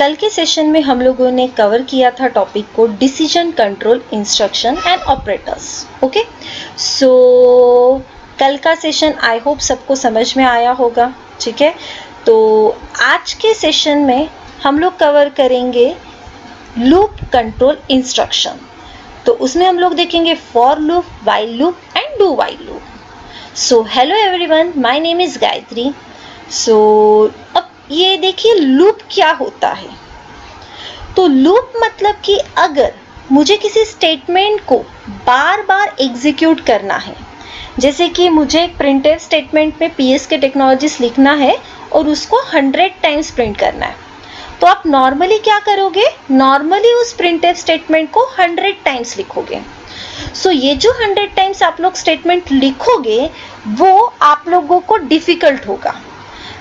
कल के सेशन में हम लोगों ने कवर किया था टॉपिक को decision control instruction and operators. Okay, so कल का सेशन आई होप सबको समझ में आया होगा। ठीक है, तो आज के सेशन में हम लोग कवर करेंगे लूप कंट्रोल इंस्ट्रक्शन। तो उसमें हम लोग देखेंगे for loop, while loop and do while loop. So hello everyone, my name is Gayatri. So अब ये देखिए लूप क्या होता है। तो लूप मतलब कि अगर मुझे किसी स्टेटमेंट को बार बार एग्जीक्यूट करना है, जैसे कि मुझे एक प्रिंटफ स्टेटमेंट में पीएसके टेक्नोलॉजीज लिखना है और उसको 100 टाइम्स प्रिंट करना है, तो आप नॉर्मली क्या करोगे, नॉर्मली उस प्रिंटफ स्टेटमेंट को 100 टाइम्स लिखोगे। सो ये जो 100 टाइम्स आप लोग स्टेटमेंट लिखोगे वो आप लोगों को डिफिकल्ट होगा,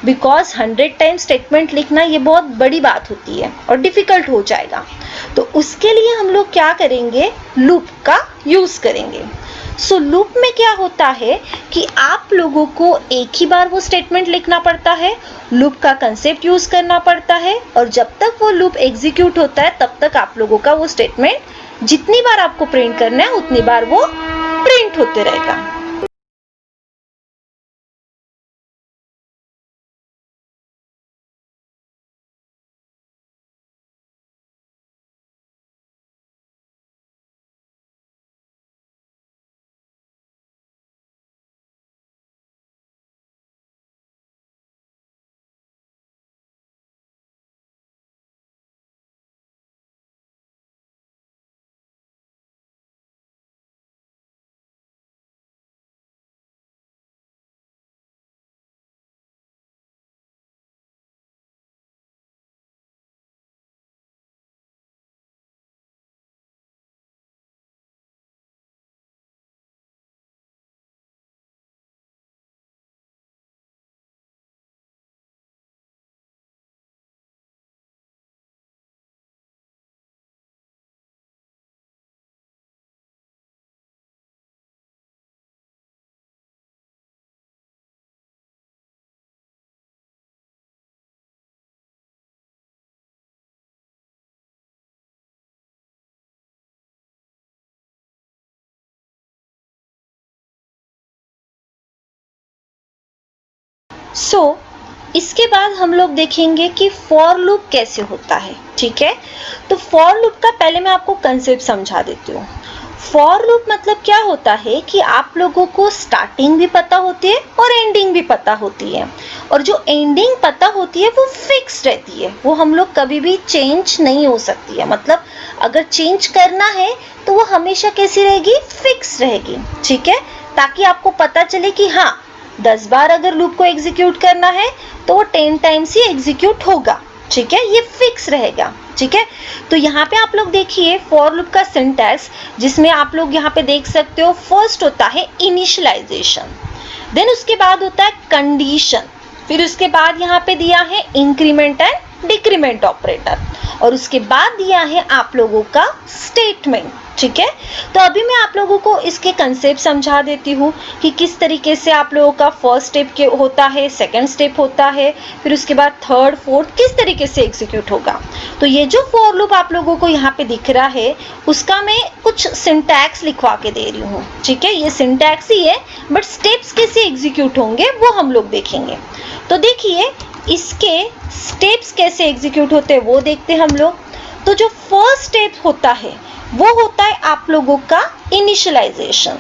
बिकॉज 100 टाइम्स स्टेटमेंट लिखना ये बहुत बड़ी बात होती है और डिफिकल्ट हो जाएगा। तो उसके लिए हम लोग क्या करेंगे, लूप का यूज करेंगे। सो लूप में क्या होता है कि आप लोगों को एक ही बार वो स्टेटमेंट लिखना पड़ता है, लूप का कंसेप्ट यूज करना पड़ता है, और जब तक वो लूप एग्जीक्यूट होता है तब तक आप लोगों का वो स्टेटमेंट जितनी बार आपको प्रिंट करना है उतनी बार वो प्रिंट होते रहेगा। सो इसके बाद हम लोग देखेंगे कि फॉर लूप कैसे होता है। ठीक है, तो फॉर लूप का पहले मैं आपको कंसेप्ट समझा देती हूँ। फॉर लूप मतलब क्या होता है कि आप लोगों को स्टार्टिंग भी पता होती है और एंडिंग भी पता होती है, और जो एंडिंग पता होती है वो फिक्स रहती है, वो हम लोग कभी भी चेंज नहीं हो सकती है। मतलब अगर चेंज करना है तो वो हमेशा कैसी रहेगी, फिक्स रहेगी। ठीक है, ताकि आपको पता चले कि हाँ 10 बार अगर लूप को एग्जीक्यूट करना है तो वो 10 टाइम्स ही एग्जीक्यूट होगा। ठीक है, ये फिक्स रहेगा। ठीक है, तो यहाँ पे आप लोग देखिए फॉर लूप का सिंटैक्स, जिसमें आप लोग यहाँ पे देख सकते हो फर्स्ट होता है इनिशियलाइजेशन, देन उसके बाद होता है कंडीशन, फिर उसके बाद यहाँ पे दिया है इंक्रीमेंट एंड डिक्रीमेंट ऑपरेटर, और उसके बाद दिया है आप लोगों का स्टेटमेंट। ठीक है, तो अभी मैं आप लोगों को इसके कंसेप्ट समझा देती हूँ कि किस तरीके से आप लोगों का फर्स्ट स्टेप के होता है, सेकंड स्टेप होता है, फिर उसके बाद थर्ड फोर्थ किस तरीके से एग्जीक्यूट होगा। तो ये जो फॉर लूप आप लोगों को यहाँ पे दिख रहा है उसका मैं कुछ सिंटैक्स लिखवा के दे रही हूँ। ठीक है, ये सिंटैक्स ही है, बट स्टेप्स कैसे एग्जीक्यूट होंगे वो हम लोग देखेंगे। तो देखिए इसके स्टेप्स कैसे एग्जीक्यूट होते हैं वो देखते हैं हम लोग। तो जो फर्स्ट स्टेप होता है वो होता है आप लोगों का इनिशियलाइजेशन।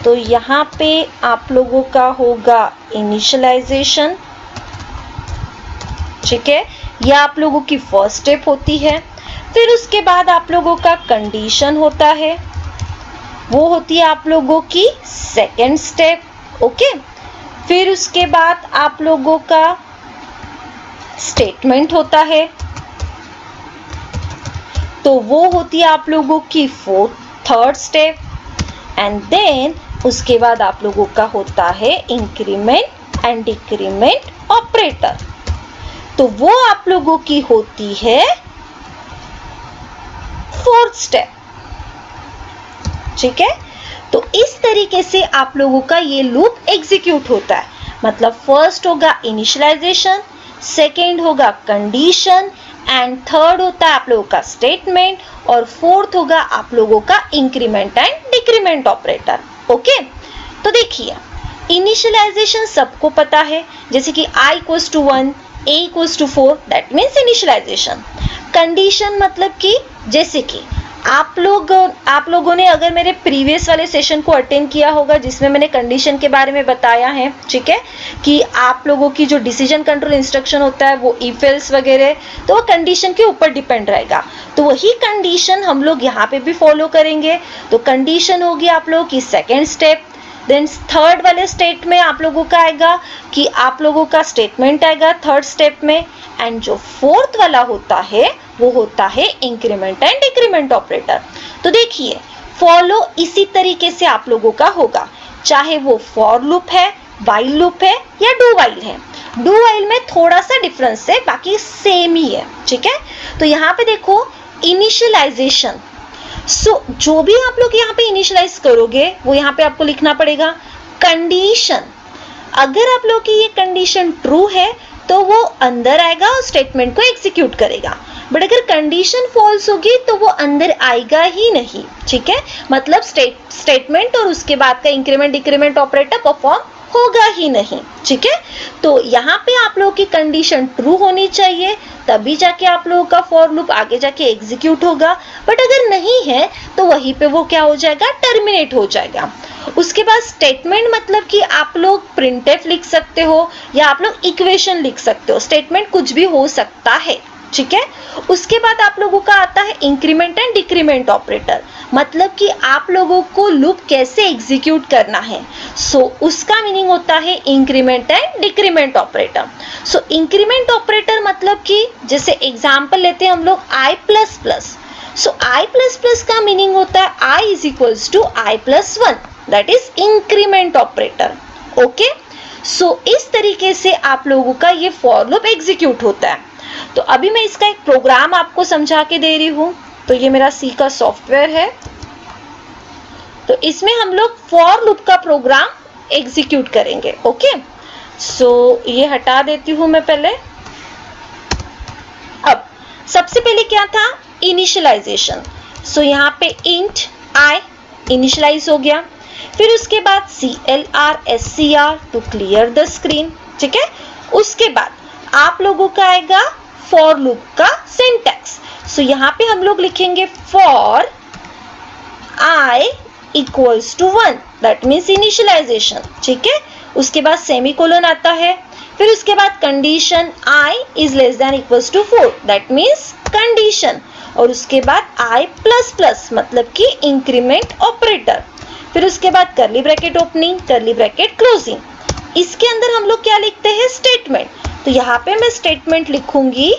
तो यहाँ पे आप लोगों का होगा इनिशियलाइजेशन। ठीक है, ये आप लोगों की फर्स्ट स्टेप होती है। फिर उसके बाद आप लोगों का कंडीशन होता है, वो होती है आप लोगों की सेकेंड स्टेप। ओके, फिर उसके बाद आप लोगों का स्टेटमेंट होता है, तो वो होती है आप लोगों की थर्ड स्टेप, एंड देन उसके बाद आप लोगों का होता है इंक्रीमेंट एंड डिक्रीमेंट ऑपरेटर, तो वो आप लोगों की होती है फोर्थ स्टेप। ठीक है, तो इस तरीके से आप लोगों का ये लूप एग्जीक्यूट होता है। मतलब फर्स्ट होगा इनिशियलाइजेशन, सेकेंड होगा कंडीशन, एंड थर्ड होता है आप लोगों का स्टेटमेंट, और फोर्थ होगा आप लोगों का increment and decrement operator. Okay, तो देखिए इनिशियलाइजेशन सबको पता है, जैसे कि i equals to 1, a equals to 4, that means initialization. Condition मतलब कि जैसे कि आप लोगों ने अगर मेरे प्रीवियस वाले सेशन को अटेंड किया होगा जिसमें मैंने कंडीशन के बारे में बताया है, ठीक है, कि आप लोगों की जो डिसीजन कंट्रोल इंस्ट्रक्शन होता है वो इफ एल्स वगैरह, तो वो कंडीशन के ऊपर डिपेंड रहेगा। तो वही कंडीशन हम लोग यहाँ पे भी फॉलो करेंगे। तो कंडीशन होगी आप लोगों की सेकेंड स्टेप, देन थर्ड वाले स्टेट में आप लोगों का आएगा कि आप लोगों का स्टेटमेंट आएगा थर्ड स्टेप में, एंड जो फोर्थ वाला होता है वो होता है इंक्रीमेंट एंड डिक्रीमेंट ऑपरेटर। तो देखिए फॉलो इसी तरीके से आप लोगों का होगा, चाहे वो फॉर लूप है, वाइल लूप है या डू वाइल है। डू वाइल में थोड़ा सा डिफरेंस है, बाकी सेम ही है, ठीक है। तो यहाँ पे देखो इनिशियलाइजेशन, जो भी आप लोग यहाँ पे इनिशियलाइज करोगे वो यहाँ पे आपको लिखना पड़ेगा कंडीशन। अगर आप लोग की ये कंडीशन ट्रू है तो वो अंदर आएगा और स्टेटमेंट को एग्जीक्यूट करेगा, बट अगर कंडीशन फॉल्स होगी तो वो अंदर आएगा ही नहीं, ठीक है। मतलब स्टेटमेंट और उसके बाद का इंक्रीमेंट डिक्रीमेंट ऑपरेटर परफॉर्म होगा ही नहीं, ठीक है। तो यहाँ पे आप लोगों की कंडीशन ट्रू होनी चाहिए, तभी जाके आप लोगों का फॉर लूप आगे जाके एग्जीक्यूट होगा, बट अगर नहीं है तो वहीं पे वो क्या हो जाएगा, टर्मिनेट हो जाएगा। उसके बाद स्टेटमेंट मतलब कि आप लोग प्रिंटफ लिख सकते हो या आप लोग इक्वेशन लिख सकते हो, स्टेटमेंट कुछ भी हो सकता है, ठीक है। उसके बाद आप लोगों का आता है इंक्रीमेंट एंड डिक्रीमेंट ऑपरेटर, मतलब कि आप लोगों को लूप कैसे एग्जीक्यूट करना है। उसका मीनिंग होता है increment and decrement operator. Increment operator मतलब कि जैसे एग्जांपल लेते हैं हम लोग i plus plus. i plus plus का मीनिंग होता है i is equals to i plus 1, that is increment operator. Okay, इस तरीके से आप लोगों का ये फॉर लूप एग्जीक्यूट होता है। तो अभी मैं इसका एक प्रोग्राम आपको समझा के दे रही हूँ। तो ये मेरा सी का सॉफ्टवेयर है, तो इसमें हम लोग फॉर लूप का प्रोग्राम एग्जीक्यूट करेंगे। ओके, ये हटा देती हूँ मैं पहले। अब सबसे पहले क्या था, इनिशियलाइजेशन। यहाँ पे इंट i इनिशियलाइज हो गया, फिर उसके बाद CLR to clear the screen, ठीक है। उसके बाद आप लोगों का आएगा फॉर लूप का सिंटैक्स। यहाँ पे हम लोग लिखेंगे for i equals to 1, that means initialization, ठीक है। उसके बाद सेमीकोलन आता है, फिर उसके बाद condition i is less than equals to 4, that means condition, और उसके बाद i प्लस प्लस मतलब कि इंक्रीमेंट ऑपरेटर, फिर उसके बाद करली ब्रैकेट ओपनिंग करली ब्रैकेट क्लोजिंग। इसके अंदर हम लोग क्या लिखते हैं, स्टेटमेंट। तो यहाँ पे मैं स्टेटमेंट लिखूंगी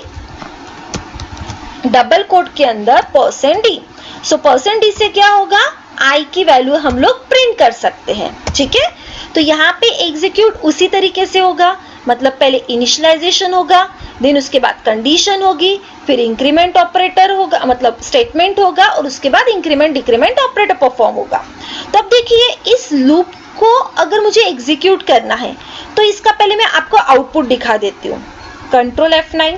डबल कोट के अंदर %d। %d से क्या होगा, i की वैल्यू हम लोग प्रिंट कर सकते हैं, ठीक है। तो यहाँ पे एग्जीक्यूट उसी तरीके से होगा, मतलब पहले इनिशियलाइजेशन होगा, देन उसके बाद कंडीशन होगी, फिर इंक्रीमेंट ऑपरेटर होगा, मतलब स्टेटमेंट होगा, और उसके बाद इंक्रीमेंट डिक्रीमेंट ऑपरेटर परफॉर्म होगा। तो अब देखिए इस लूप को अगर मुझे एग्जीक्यूट करना है तो इसका पहले मैं आपको आउटपुट दिखा देती हूँ। कंट्रोल F9,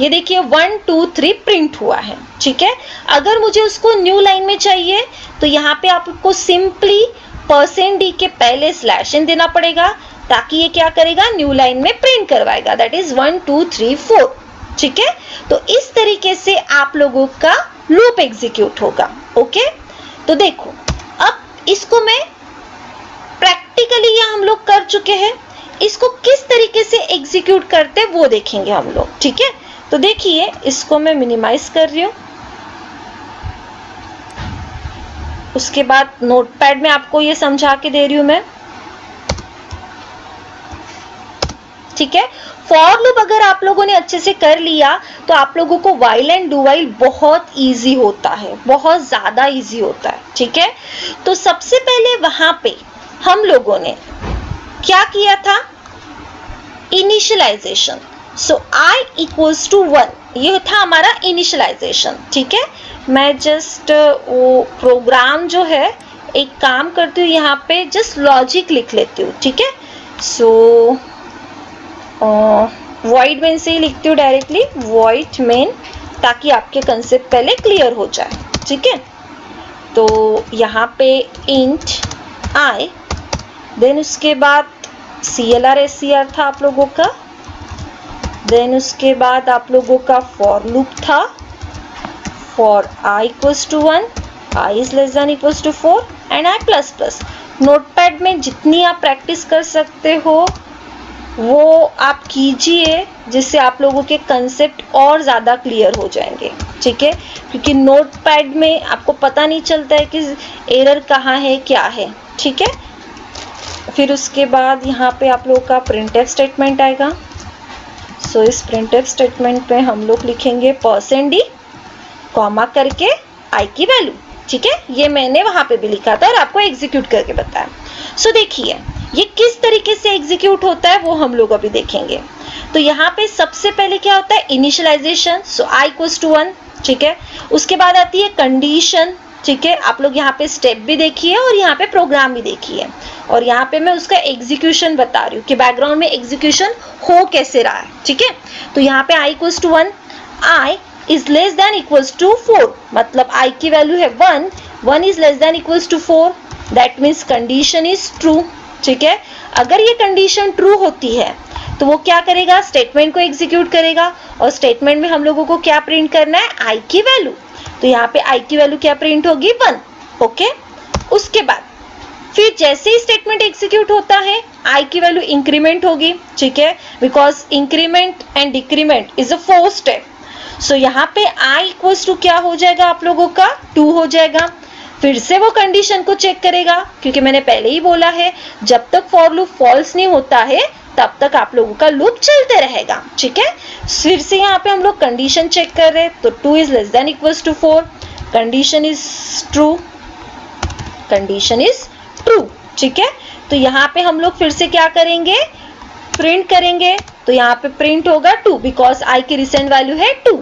ये देखिए 1 2 3 प्रिंट हुआ है, ठीक है। अगर मुझे उसको न्यू लाइन में चाहिए तो यहाँ पे आपको सिंपली %d के पहले /n देना पड़ेगा, ताकि ये क्या करेगा, न्यू लाइन में प्रिंट करवाएगा, दैट इज 1 2 3 4, ठीक है। तो इस तरीके से आप लोगों का लूप एग्जीक्यूट होगा। ओके, तो देखो अब इसको मैं प्रैक्टिकली ये हम लोग कर चुके हैं, इसको किस तरीके से एग्जीक्यूट करते वो देखेंगे हम लोग, ठीक है। तो देखिए इसको मैं मिनिमाइज कर रही हूँ, उसके बाद नोटपैड में आपको ये समझा के दे रही हूँ मैं, ठीक है। फॉर लूप अगर आप लोगों ने अच्छे से कर लिया तो आप लोगों को वाइल एंड डू वाइल बहुत इजी होता है, बहुत ज्यादा इजी होता है, ठीक है। तो सबसे पहले वहां पे हम लोगों ने क्या किया था, इनिशियलाइजेशन। i इक्वल्स टू 1, ये था हमारा इनिशियलाइजेशन, ठीक है। मैं जस्ट वो प्रोग्राम जो है एक काम करती हूँ, यहाँ पे जस्ट लॉजिक लिख लेती हूँ, ठीक है। void main से ही लिखती हूँ डायरेक्टली, void main, ताकि आपके कंसेप्ट पहले क्लियर हो जाए, ठीक है। तो यहाँ पे int I, देन उसके बाद CLR SCR था आप लोगों का, देन उसके बाद आप लोगों का फॉर लूप था, for I equals to 1, I is less than equals to 4 and I plus plus. Notepad में जितनी आप प्रैक्टिस कर सकते हो वो आप कीजिए, जिससे आप लोगों के कंसेप्ट और ज़्यादा क्लियर हो जाएंगे, ठीक है। क्योंकि नोटपैड में आपको पता नहीं चलता है कि एरर कहाँ है, क्या है, ठीक है। फिर उसके बाद यहाँ पे आप लोगों का प्रिंटफ स्टेटमेंट आएगा। सो इस प्रिंटफ स्टेटमेंट में हम लोग लिखेंगे %d, कॉमा करके I की वैल्यू, ठीक है। ये मैंने वहां पे भी लिखा था और आपको एग्जीक्यूट करके बताया। सो देखिए ये किस तरीके से एग्जीक्यूट होता है वो हम लोग अभी देखेंगे। तो यहाँ पे सबसे पहले क्या होता है, initialization, so I equals to 1, ठीक है। उसके बाद आती है कंडीशन, ठीक है। आप लोग यहाँ पे स्टेप भी देखिए और यहाँ पे प्रोग्राम भी देखिए, और यहाँ पे मैं उसका एग्जीक्यूशन बता रही हूँ कि बैकग्राउंड में एग्जीक्यूशन हो कैसे रहा है, ठीक है। तो यहाँ पे I equals to 1, I is less than equals to 4, मतलब I की वैल्यू है 1, 1 is less than equals to 4, that means condition is true, ठीक है। अगर ये कंडीशन ट्रू होती है तो वो क्या करेगा, स्टेटमेंट को एग्जीक्यूट करेगा, और स्टेटमेंट में हम लोगों को क्या प्रिंट करना है, I की वैल्यू। तो यहाँ पे I की वैल्यू क्या प्रिंट होगी, 1, ओके। उसके बाद फिर जैसे ही स्टेटमेंट एग्जीक्यूट होता है I की वैल्यू इंक्रीमेंट होगी, ठीक है, because increment and decrement is a 4 step. So यहाँ पे I इक्वल्स टू क्या हो जाएगा आप लोगों का, 2 हो जाएगा। फिर से वो कंडीशन को चेक करेगा, क्योंकि मैंने पहले ही बोला है जब तक फॉर लूप फॉल्स नहीं होता है तब तक आप लोगों का लूप चलते रहेगा, ठीक है। फिर से यहाँ पे हम लोग कंडीशन चेक कर रहे हैं, तो 2 is less than equals to 4, condition is true, condition is true, ठीक है। तो यहाँ पे हम लोग फिर से क्या करेंगे, प्रिंट करेंगे। तो यहाँ पे प्रिंट होगा 2, बिकॉज I की रिसेंट वैल्यू है 2।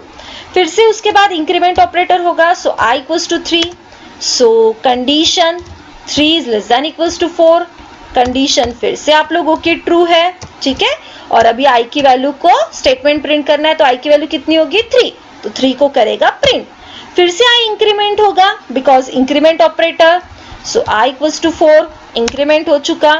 फिर से उसके बाद इंक्रीमेंट ऑपरेटर होगा, so I equals to 3, so condition 3 is less than equals to 4, condition फिर से आप लोगों की ट्रू है, ठीक है। और अभी I की वैल्यू को स्टेटमेंट प्रिंट करना है, तो I की वैल्यू कितनी होगी, 3, तो 3 को करेगा प्रिंट। फिर से I इंक्रीमेंट होगा, because increment operator, so I equals to 4, increment हो चुका।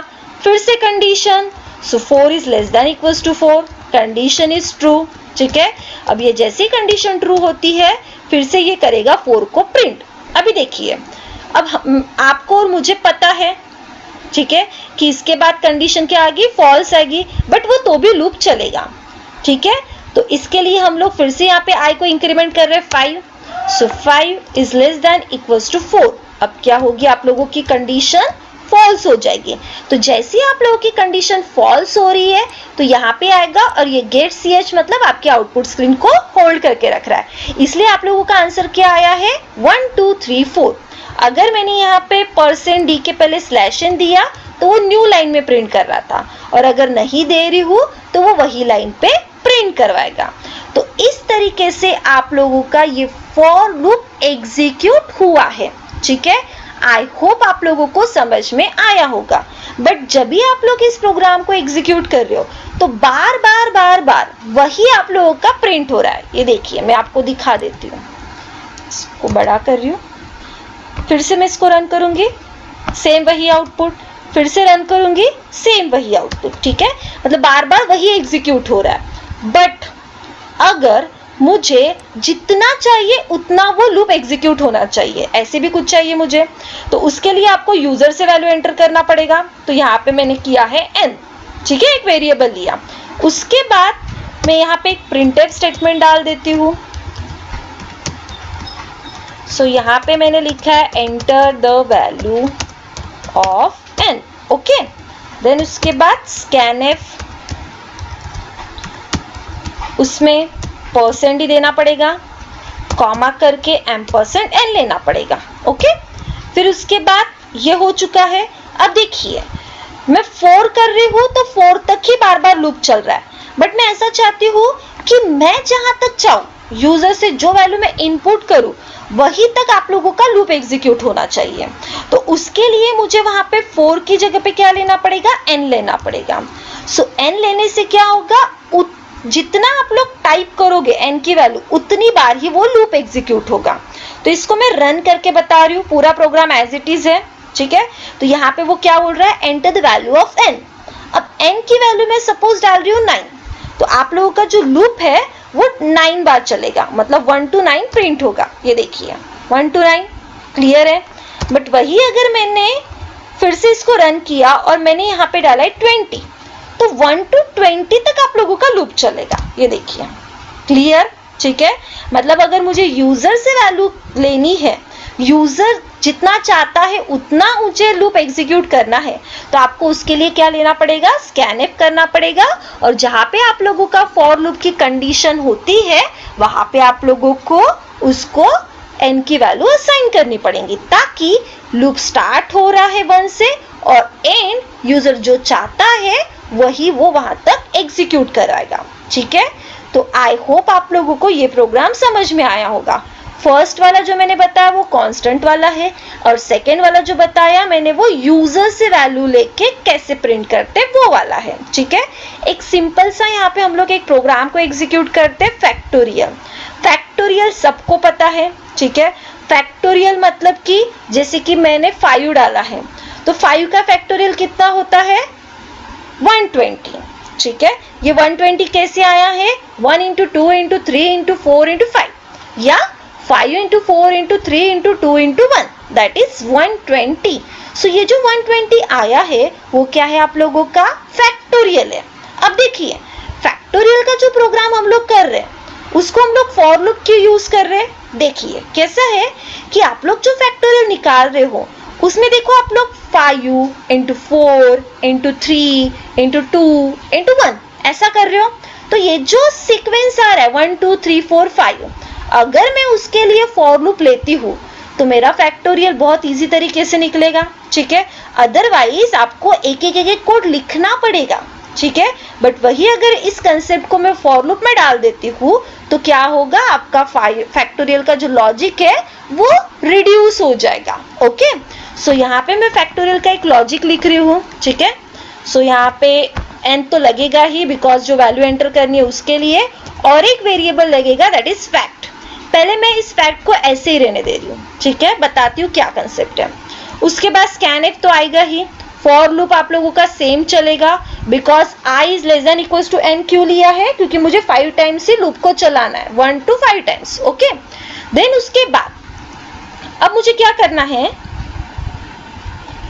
फिर से condition, so 4 is less than equals to 4, condition is true, ठीक है। अब ये जैसी कंडीशन ट्रू होती है फिर से ये करेगा 4 को प्रिंट। अभी देखिए, अब आपको और मुझे पता है, ठीक है, कि इसके बाद कंडीशन क्या आएगी, फॉल्स आएगी, बट वो तो भी लूप चलेगा, ठीक है। तो इसके लिए हम लोग फिर से यहाँ पे I को इंक्रीमेंट कर रहे हैं 5, so 5 is less than equals to 4। अब क्या होगी, आप लोगों की कंडीशन फॉल्स हो जाएगी। तो जैसे ही आप लोगों की कंडीशन फॉल्स हो रही है तो यहाँ पे आएगा, और ये गेट ch मतलब आपके आउटपुट स्क्रीन को होल्ड करके रख रहा है, इसलिए आप लोगों का आंसर क्या आया है, 1 2 3 4। अगर मैंने यहाँ पे %d के पहले /n दिया तो वो न्यू लाइन में प्रिंट कर रहा था, और अगर नहीं दे रही हूँ तो वो वही लाइन पे प्रिंट करवाएगा। तो इस तरीके से आप लोगों का ये फॉर लूप एग्जीक्यूट हुआ है, ठीक है। आई होप आप लोगों को समझ में आया होगा। बट जब भी आप लोग इस प्रोग्राम को एग्जीक्यूट कर रहे हो तो बार बार वही आप लोगों का प्रिंट हो रहा है। ये देखिए, मैं आपको दिखा देती हूँ, इसको बड़ा कर रही हूँ, फिर से मैं इसको रन करूंगी, सेम वही आउटपुट, फिर से रन करूंगी, सेम वही आउटपुट, ठीक है। मतलब बार बार वही एग्जीक्यूट हो रहा है। बट अगर मुझे जितना चाहिए उतना वो लूप एग्जीक्यूट होना चाहिए, ऐसे भी कुछ चाहिए मुझे, तो उसके लिए आपको यूजर से वैल्यू एंटर करना पड़ेगा। तो यहाँ पे मैंने किया है n, ठीक है, एक वेरिएबल लिया। उसके बाद मैं यहाँ पे एक प्रिंटफ स्टेटमेंट डाल देती हूँ। सो यहाँ पे मैंने लिखा है enter the value of n, okay. Then उसके बाद scanf, उसमें % देना पड़ेगा, कॉमा करके $n लेना पड़ेगा, ओके। फिर उसके बाद ये हो चुका है। अब देखिए, मैं 4 कर रही हूँ तो 4 तक ही बार बार लूप चल रहा है, बट मैं ऐसा चाहती हूँ कि मैं जहां तक चाहूँ यूजर से जो वैल्यू मैं इनपुट करूँ वहीं तक आप लोगों का लूप एग्जीक्यूट होना चाहिए। तो उसके लिए मुझे वहां पे 4 की जगह पे क्या लेना पड़ेगा, n लेना पड़ेगा। सो n लेने से क्या होगा, जितना आप लोग टाइप करोगे n की वैल्यू उतनी बार ही वो लूप एग्जीक्यूट होगा। तो इसको मैं रन करके बता रही हूँ, पूरा प्रोग्राम एज इट इज है, ठीक है। तो यहाँ पे वो क्या बोल रहा है, enter the value of n। अब n की वैल्यू मैं सपोज डाल रही हूँ 9, तो आप लोगों का जो लूप है वो 9 बार चलेगा, मतलब 1 to 9 प्रिंट होगा। ये देखिए 1 to 9 क्लियर है। बट वही अगर मैंने फिर से इसको रन किया और मैंने यहाँ पे डाला है 20, तो 1 to 20 तक आप लोगों का लूप चलेगा। ये देखिए क्लियर, ठीक है। मतलब अगर मुझे यूजर से वैल्यू लेनी है, यूजर जितना चाहता है उतना ऊंचे लूप एग्जीक्यूट करना है, तो आपको उसके लिए क्या लेना पड़ेगा, स्कैनफ करना पड़ेगा। और जहां पे आप लोगों का फॉर लूप की कंडीशन होती है वहां पे आप लोगों को उसको n की वैल्यू असाइन करनी पड़ेगी, ताकि लूप स्टार्ट हो रहा है 1 से और एंड यूजर जो चाहता है वही वो वहां तक एग्जीक्यूट कराएगा, ठीक है। तो आई होप आप लोगों को ये प्रोग्राम समझ में आया होगा। फर्स्ट वाला जो मैंने बताया वो कांस्टेंट वाला है, और सेकेंड वाला जो बताया मैंने वो यूजर से वैल्यू लेके कैसे प्रिंट करते वो वाला है, ठीक है। एक सिंपल सा यहाँ पे हम लोग एक प्रोग्राम को एग्जीक्यूट करते हैं, फैक्टोरियल। फैक्टोरियल सबको पता है, ठीक है। फैक्टोरियल मतलब कि जैसे कि मैंने 5 डाला है, तो 5 का फैक्टोरियल कितना होता है, 120, ठीक है। ये 120 कैसे आया है, 1 into 2 into 3 into 4 into 5, या 5 into 4 into 3 into 2 into 1, that is 120। सो ये जो 120 आया है वो क्या है, आप लोगों का फैक्टोरियल है। अब देखिए फैक्टोरियल का जो प्रोग्राम हम लोग कर रहे हैं उसको हम लोग फॉर लूप क्यों यूज कर रहे हैं। देखिए कैसा है कि आप लोग जो फैक्टोरियल निकाल रहे हो उसमें देखो आप लोग 5 into 4 into 3 into 2 into 1 ऐसा कर रहे हो। तो ये जो सीक्वेंस आ रहा है 1 2 3 4 5, अगर मैं उसके लिए फॉर लूप लेती हूँ तो मेरा फैक्टोरियल बहुत इजी तरीके से निकलेगा, ठीक है। अदरवाइज आपको एक एक कोड लिखना पड़ेगा, ठीक है। बट वही अगर इस कंसेप्ट को मैं फॉर लूप में डाल देती हूँ तो क्या होगा, आपका फैक्टोरियल का जो लॉजिक है वो रिड्यूस हो जाएगा। ओके, सो यहाँ पे मैं फैक्टोरियल का एक लॉजिक लिख रही हूँ, ठीक है। सो यहाँ पे n तो लगेगा ही, बिकॉज जो वैल्यू एंटर करनी है उसके लिए, और एक वेरिएबल लगेगा दैट इज फैक्ट। पहले मैं इस फैक्ट को ऐसे ही रहने दे रही हूँ, ठीक है, बताती हूँ क्या कंसेप्ट है। उसके बाद स्कैनफ तो आएगा ही, फॉर लूप आप लोगों का सेम चलेगा, because i is less than equals to n क्यों लिया है, क्योंकि मुझे 5 टाइम्स ही लूप को चलाना है, 1 to 5 टाइम्स। ओके, देन उसके बाद अब मुझे क्या करना है,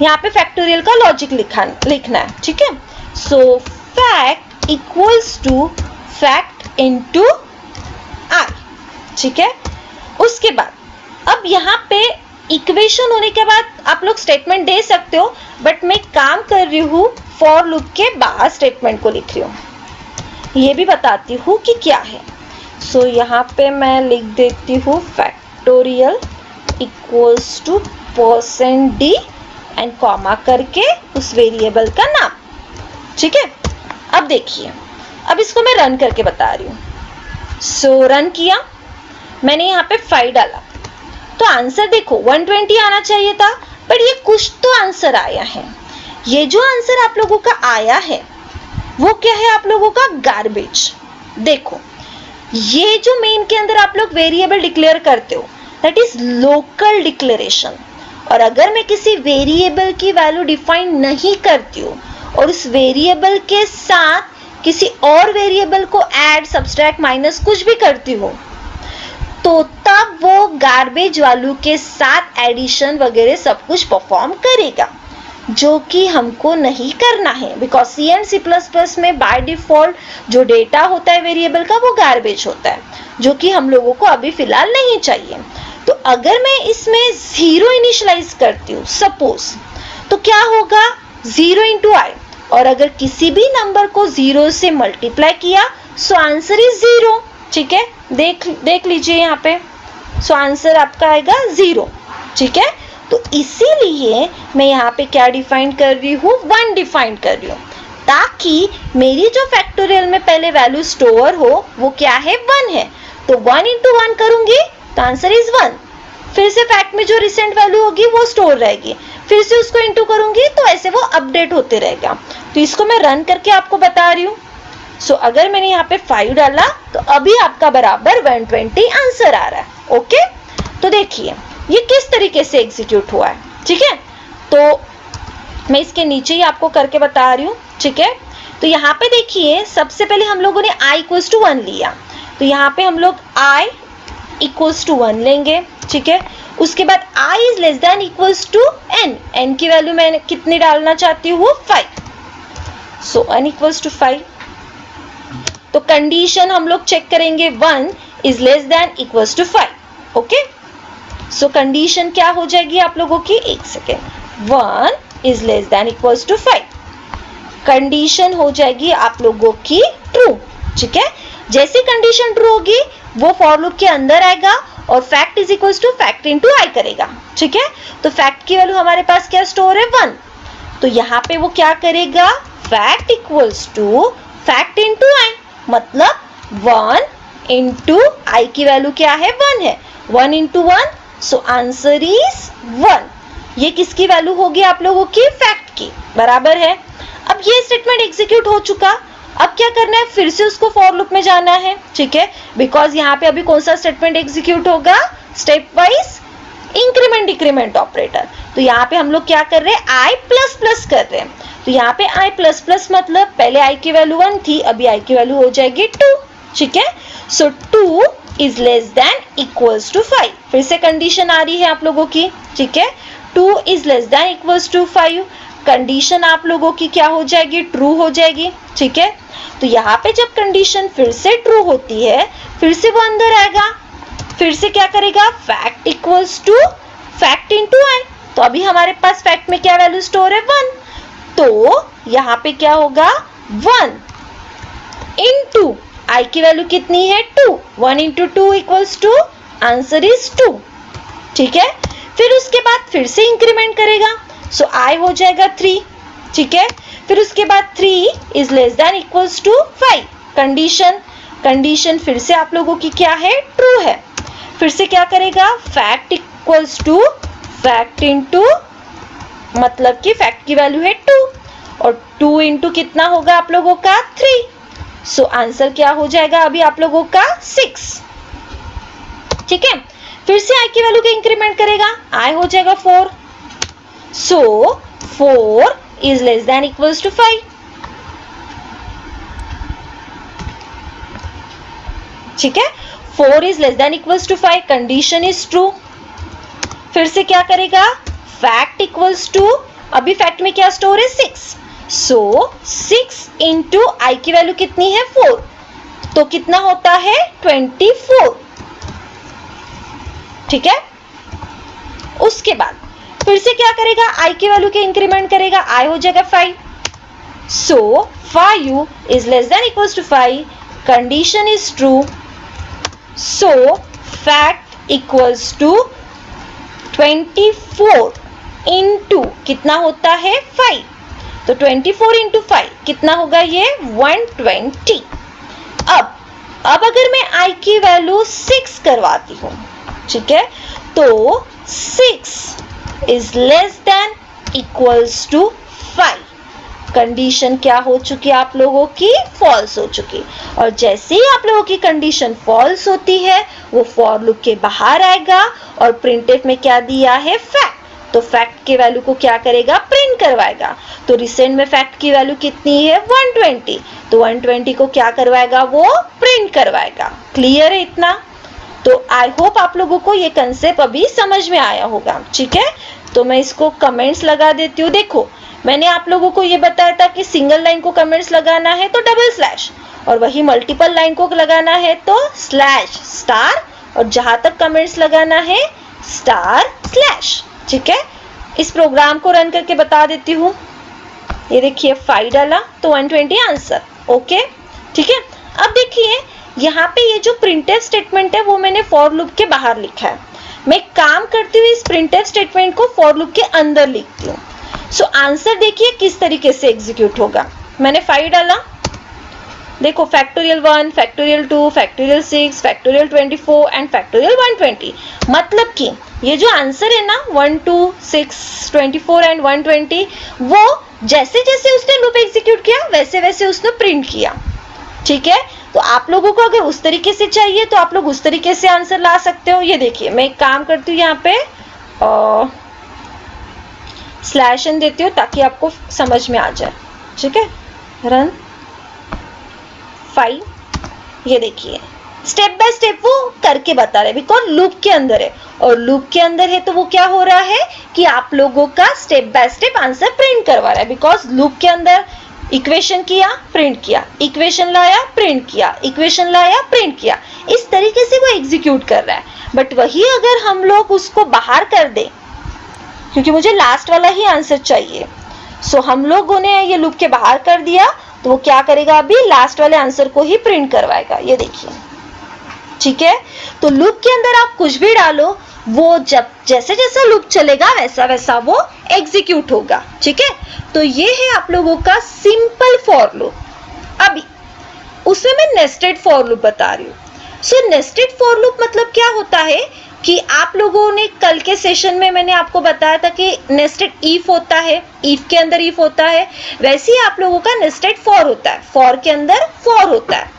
यहाँ पे फैक्टोरियल का लॉजिक लिखना है, ठीक है। So fact equals to fact into i, ठीक है। उसके बाद अब यहाँ पे इक्वेशन होने के बाद आप लोग स्टेटमेंट दे सकते हो, बट मैं काम कर रही हूँ फॉर लूप के बाद स्टेटमेंट को लिख रही हूँ। ये भी बताती हूँ कि क्या है। सो यहाँ पे मैं लिख देती हूँ factorial equals to %d and comma करके उस वेरिएबल का नाम, ठीक है। अब देखिए, अब इसको मैं रन करके बता रही हूँ। सो रन किया, मैंने यहाँ पे 5 डाला, तो आंसर देखो 120 आना चाहिए था, बट ये कुछ तो आंसर आया है। ये जो आंसर आप लोगों का आया है वो क्या है, आप लोगों का गार्बेज। देखो ये जो मेन के अंदर आप लोग वेरिएबल डिक्लेयर करते हो दैट इज लोकल डिक्लेरेशन, और अगर मैं किसी वेरिएबल की वैल्यू डिफाइन नहीं करती हूँ और उस वेरिएबल के साथ किसी और वेरिएबल को ऐड, सब्सट्रैक्ट, माइनस कुछ भी करती हूँ, तो तब वो गार्बेज वैल्यू के साथ एडिशन वगैरह सब कुछ परफॉर्म करेगा, जो कि हमको नहीं करना है। बिकॉज सी एंड C++ में बाय डिफॉल्ट जो डेटा होता है वेरिएबल का वो गार्बेज होता है, जो कि हम लोगों को अभी फिलहाल नहीं चाहिए। तो अगर मैं इसमें 0 इनिशियलाइज करती हूँ सपोज, तो क्या होगा 0 into i, और अगर किसी भी नंबर को 0 से मल्टीप्लाई किया सो आंसर इज 0, ठीक है। देख लीजिए यहाँ पे, सो आंसर आपका आएगा 0, ठीक है। तो इसीलिए मैं यहाँ पे क्या डिफाइन कर रही हूँ, 1 डिफाइन कर रही हूँ, ताकि मेरी जो फैक्टोरियल में पहले वैल्यू स्टोर हो वो क्या है, 1 है। तो 1 into 1 करूंगी तो आंसर इज 1। फिर से फैक्ट में जो रिसेंट वैल्यू होगी वो स्टोर रहेगी, फिर से उसको इंटू करूंगी तो ऐसे वो अपडेट होते रहेगा। तो इसको मैं रन करके आपको बता रही हूँ। सो अगर मैंने यहाँ पे 5 डाला तो अभी आपका बराबर 120 आंसर आ रहा है। ओके, तो देखिए ये किस तरीके से एग्जीक्यूट हुआ है। ठीक है, तो मैं इसके नीचे ही आपको करके बता रही हूँ। ठीक है, तो यहाँ पे देखिए सबसे पहले हम लोगों ने i इक्वल्स टू 1 लिया, तो यहाँ पे हम लोग i इक्वल्स टू 1 लेंगे। ठीक है, उसके बाद i is less than equals to n, n की वैल्यू मैं कितनी डालना चाहती हूँ 5, सो n इक्वल्स टू 5। तो कंडीशन हम लोग चेक करेंगे 1 is less than equals to 5। Okay, so condition क्या हो जाएगी आप लोगों की, एक second, 1 is less than equals to 5, condition हो जाएगी आप लोगों की ट्रू। ठीक है, जैसी कंडीशन ट्रू होगी वो फॉर लूप के अंदर आएगा और fact is equals to fact into I करेगा। ठीक है, तो फैक्ट की वैल्यू हमारे पास क्या स्टोर है 1, तो यहाँ पे वो क्या करेगा, fact equals to fact into I, मतलब 1 इंटू आई की वैल्यू क्या है 1 है, 1 इंटू 1, सो आंसर इज 1। ये किसकी वैल्यू होगी आप लोगों की, फैक्ट की, बराबर है। अब ये स्टेटमेंट एग्जीक्यूट हो चुका, अब क्या करना है, फिर से उसको फॉर लूप में जाना है। ठीक है, बिकॉज यहाँ पे अभी कौन सा स्टेटमेंट एग्जीक्यूट होगा, step wise increment decrement operator. तो यहाँ पे हम लोग क्या कर रहे हैं, आई प्लस प्लस कर रहे हैं, तो यहाँ पे आई प्लस प्लस मतलब पहले आई की वैल्यू 1 थी, अभी आई की वैल्यू हो जाएगी 2। ठीक है, so 2 is less than equals to 5, फिर से कंडीशन आ रही है आप लोगों की। ठीक है, 2 is less than equals to 5, condition आप लोगों की क्या हो जाएगी, ट्रू हो जाएगी। ठीक है, तो यहाँ पे जब कंडीशन फिर से ट्रू होती है, फिर से वो अंदर आएगा, फिर से क्या करेगा, fact equals to fact into I, तो अभी हमारे पास फैक्ट में क्या वैल्यू स्टोर है 1, तो यहाँ पे क्या होगा 1 इनटू आई की वैल्यू कितनी है 2, 1 into 2 equals to answer is 2। ठीक है, फिर उसके बाद फिर से इंक्रीमेंट करेगा, सो आई हो जाएगा 3। ठीक है, फिर उसके बाद 3 is less than equals to 5, condition फिर से आप लोगों की क्या है, ट्रू है, फिर से क्या करेगा, fact equals to fact into, मतलब कि फैक्ट की वैल्यू है 2 और 2 इंटू कितना होगा आप लोगों का 3, सो आंसर क्या हो जाएगा अभी आप लोगों का 6। ठीक है, फिर से आई की वैल्यू का इंक्रीमेंट करेगा, आई हो जाएगा 4, so 4 is less than equals to 5। ठीक है, 4 is less than equals to 5, condition is true, फिर से क्या करेगा, फैक्ट इक्वल्स टू, अभी फैक्ट में क्या स्टोर है 6, सो 6 इंटू आई की वैल्यू कितनी है 4, तो कितना होता है 24। ठीक है, उसके बाद फिर से क्या करेगा, आई की वैल्यू के इंक्रीमेंट करेगा, आई हो जाएगा 5, so 5 is less than equals to 5, condition is true, so fact equals to 24 into कितना होता है 5, तो 24 इंटू 5 कितना होगा ये 120। अब अगर मैं i की वैल्यू 6 करवाती हूँ, ठीक है, तो 6 is less than equals to 5, condition क्या हो चुकी है आप लोगों की, फॉल्स हो चुकी, और जैसे ही आप लोगों की कंडीशन फॉल्स होती है वो फॉर लूप के बाहर आएगा और प्रिंटफ में क्या दिया है, फैक्ट, तो फैक्ट के वैल्यू को क्या करेगा, प्रिंट करवाएगा, तो रिसेंट में फैक्ट की वैल्यू कितनी है 120, तो 120 को क्या करवाएगा, वो प्रिंट करवाएगा। क्लियर है इतना? तो आई होप आप लोगों को ये कंसेप्ट अभी समझ में आया होगा। ठीक है, तो मैं इसको कमेंट्स लगा देती हूँ। देखो मैंने आप लोगों को ये बताया था कि सिंगल लाइन को कमेंट्स लगाना है तो डबल स्लैश, और वही मल्टीपल लाइन को लगाना है तो स्लैश स्टार, और जहां तक कमेंट्स लगाना है स्टार स्लैश। ठीक है, इस प्रोग्राम को रन करके बता देती हूँ। ये देखिए 5 डाला तो 120 आंसर। ओके, ठीक है, अब देखिए यहाँ पे ये जो प्रिंटफ स्टेटमेंट है वो मैंने फॉर लूप के बाहर लिखा है। मैं काम करती हुई इस प्रिंटफ स्टेटमेंट को फॉर लूप के अंदर लिखती हूँ। सो आंसर देखिए किस तरीके से एग्जीक्यूट होगा। मैंने 5 डाला, देखो factorial 1, factorial 2, factorial 6, factorial 24 and factorial 120। मतलब कि ये जो आंसर है ना 1, 2, 6, 24 एंड 120, वो जैसे जैसे उसने लूप एग्जीक्यूट किया वैसे वैसे उसने प्रिंट किया। ठीक है, तो आप लोगों को अगर उस तरीके से चाहिए तो आप लोग उस तरीके से आंसर ला सकते हो। ये देखिए मैं एक काम करती हूँ, यहाँ पे स्लैश एन देती हूँ ताकि आपको समझ में आ जाए। ठीक है, रन 5, ये देखिए स्टेप बाय स्टेप वो करके बता रहे, बिकॉज लूप के अंदर है, और लूप के अंदर है तो वो क्या हो रहा है कि आप लोगों का step by step answer print करवा रहा है, बिकॉज लूप के अंदर इक्वेशन किया, प्रिंट किया, इक्वेशन लाया, प्रिंट किया, इक्वेशन लाया, प्रिंट किया, इस तरीके से वो एग्जीक्यूट कर रहा है। बट वही अगर हम लोग उसको बाहर कर दें, क्योंकि मुझे लास्ट वाला ही आंसर चाहिए, सो हम लोगों ने ये लूप के बाहर कर दिया, तो वो क्या करेगा, अभी लास्ट वाले आंसर को ही प्रिंट करवाएगा। ये देखिए, ठीक है, तो लूप के अंदर आप कुछ भी डालो, वो जब जैसे जैसा लूप चलेगा वैसा वैसा वो एग्जीक्यूट होगा। ठीक है, तो ये है आप लोगों का सिंपल फॉर लूप। अभी उसमें मैं नेस्टेड फॉर लूप बता रही हूँ। सो नेस्टेड फॉर लूप मतलब क्या होता है कि आप लोगों ने कल के सेशन में मैंने आपको बताया था कि नेस्टेड इफ होता है, इफ के अंदर इफ होता है, वैसे ही आप लोगों का नेस्टेड फॉर होता है, फॉर के अंदर फॉर होता है।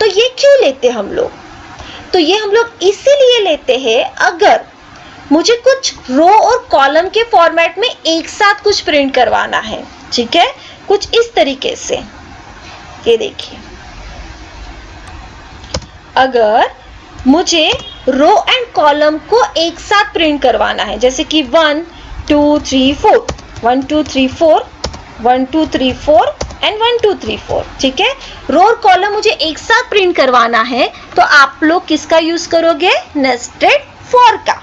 तो ये क्यों लेते हम लोग, तो ये हम लोग इसीलिए लेते हैं अगर मुझे कुछ रो और कॉलम के फॉर्मेट में एक साथ कुछ प्रिंट करवाना है। ठीक है, कुछ इस तरीके से, ये देखिए अगर मुझे रो एंड कॉलम को एक साथ प्रिंट करवाना है, जैसे कि 1 2 3 4 1 2 3 4 1 2 3 4 एंड 1 2 3 4। ठीक है, रो और कॉलम मुझे एक साथ प्रिंट करवाना है, तो आप लोग किसका यूज करोगे, नेस्टेड फॉर का।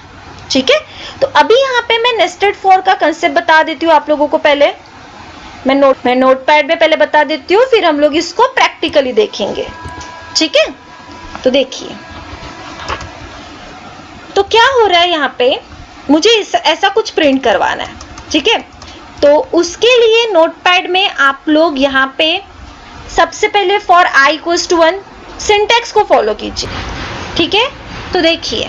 ठीक है, तो अभी यहाँ पे मैं नेस्टेड फॉर का कंसेप्ट बता देती हूँ आप लोगों को। पहले मैं नोटपैड में पहले बता देती हूँ, फिर हम लोग इसको प्रैक्टिकली देखेंगे। ठीक है, तो देखिए तो क्या हो रहा है, यहाँ पे मुझे ऐसा कुछ प्रिंट करवाना है। ठीक है, तो उसके लिए नोटपैड में आप लोग यहाँ पे सबसे पहले for i equals to 1 syntax को फॉलो कीजिए। ठीक है, तो देखिए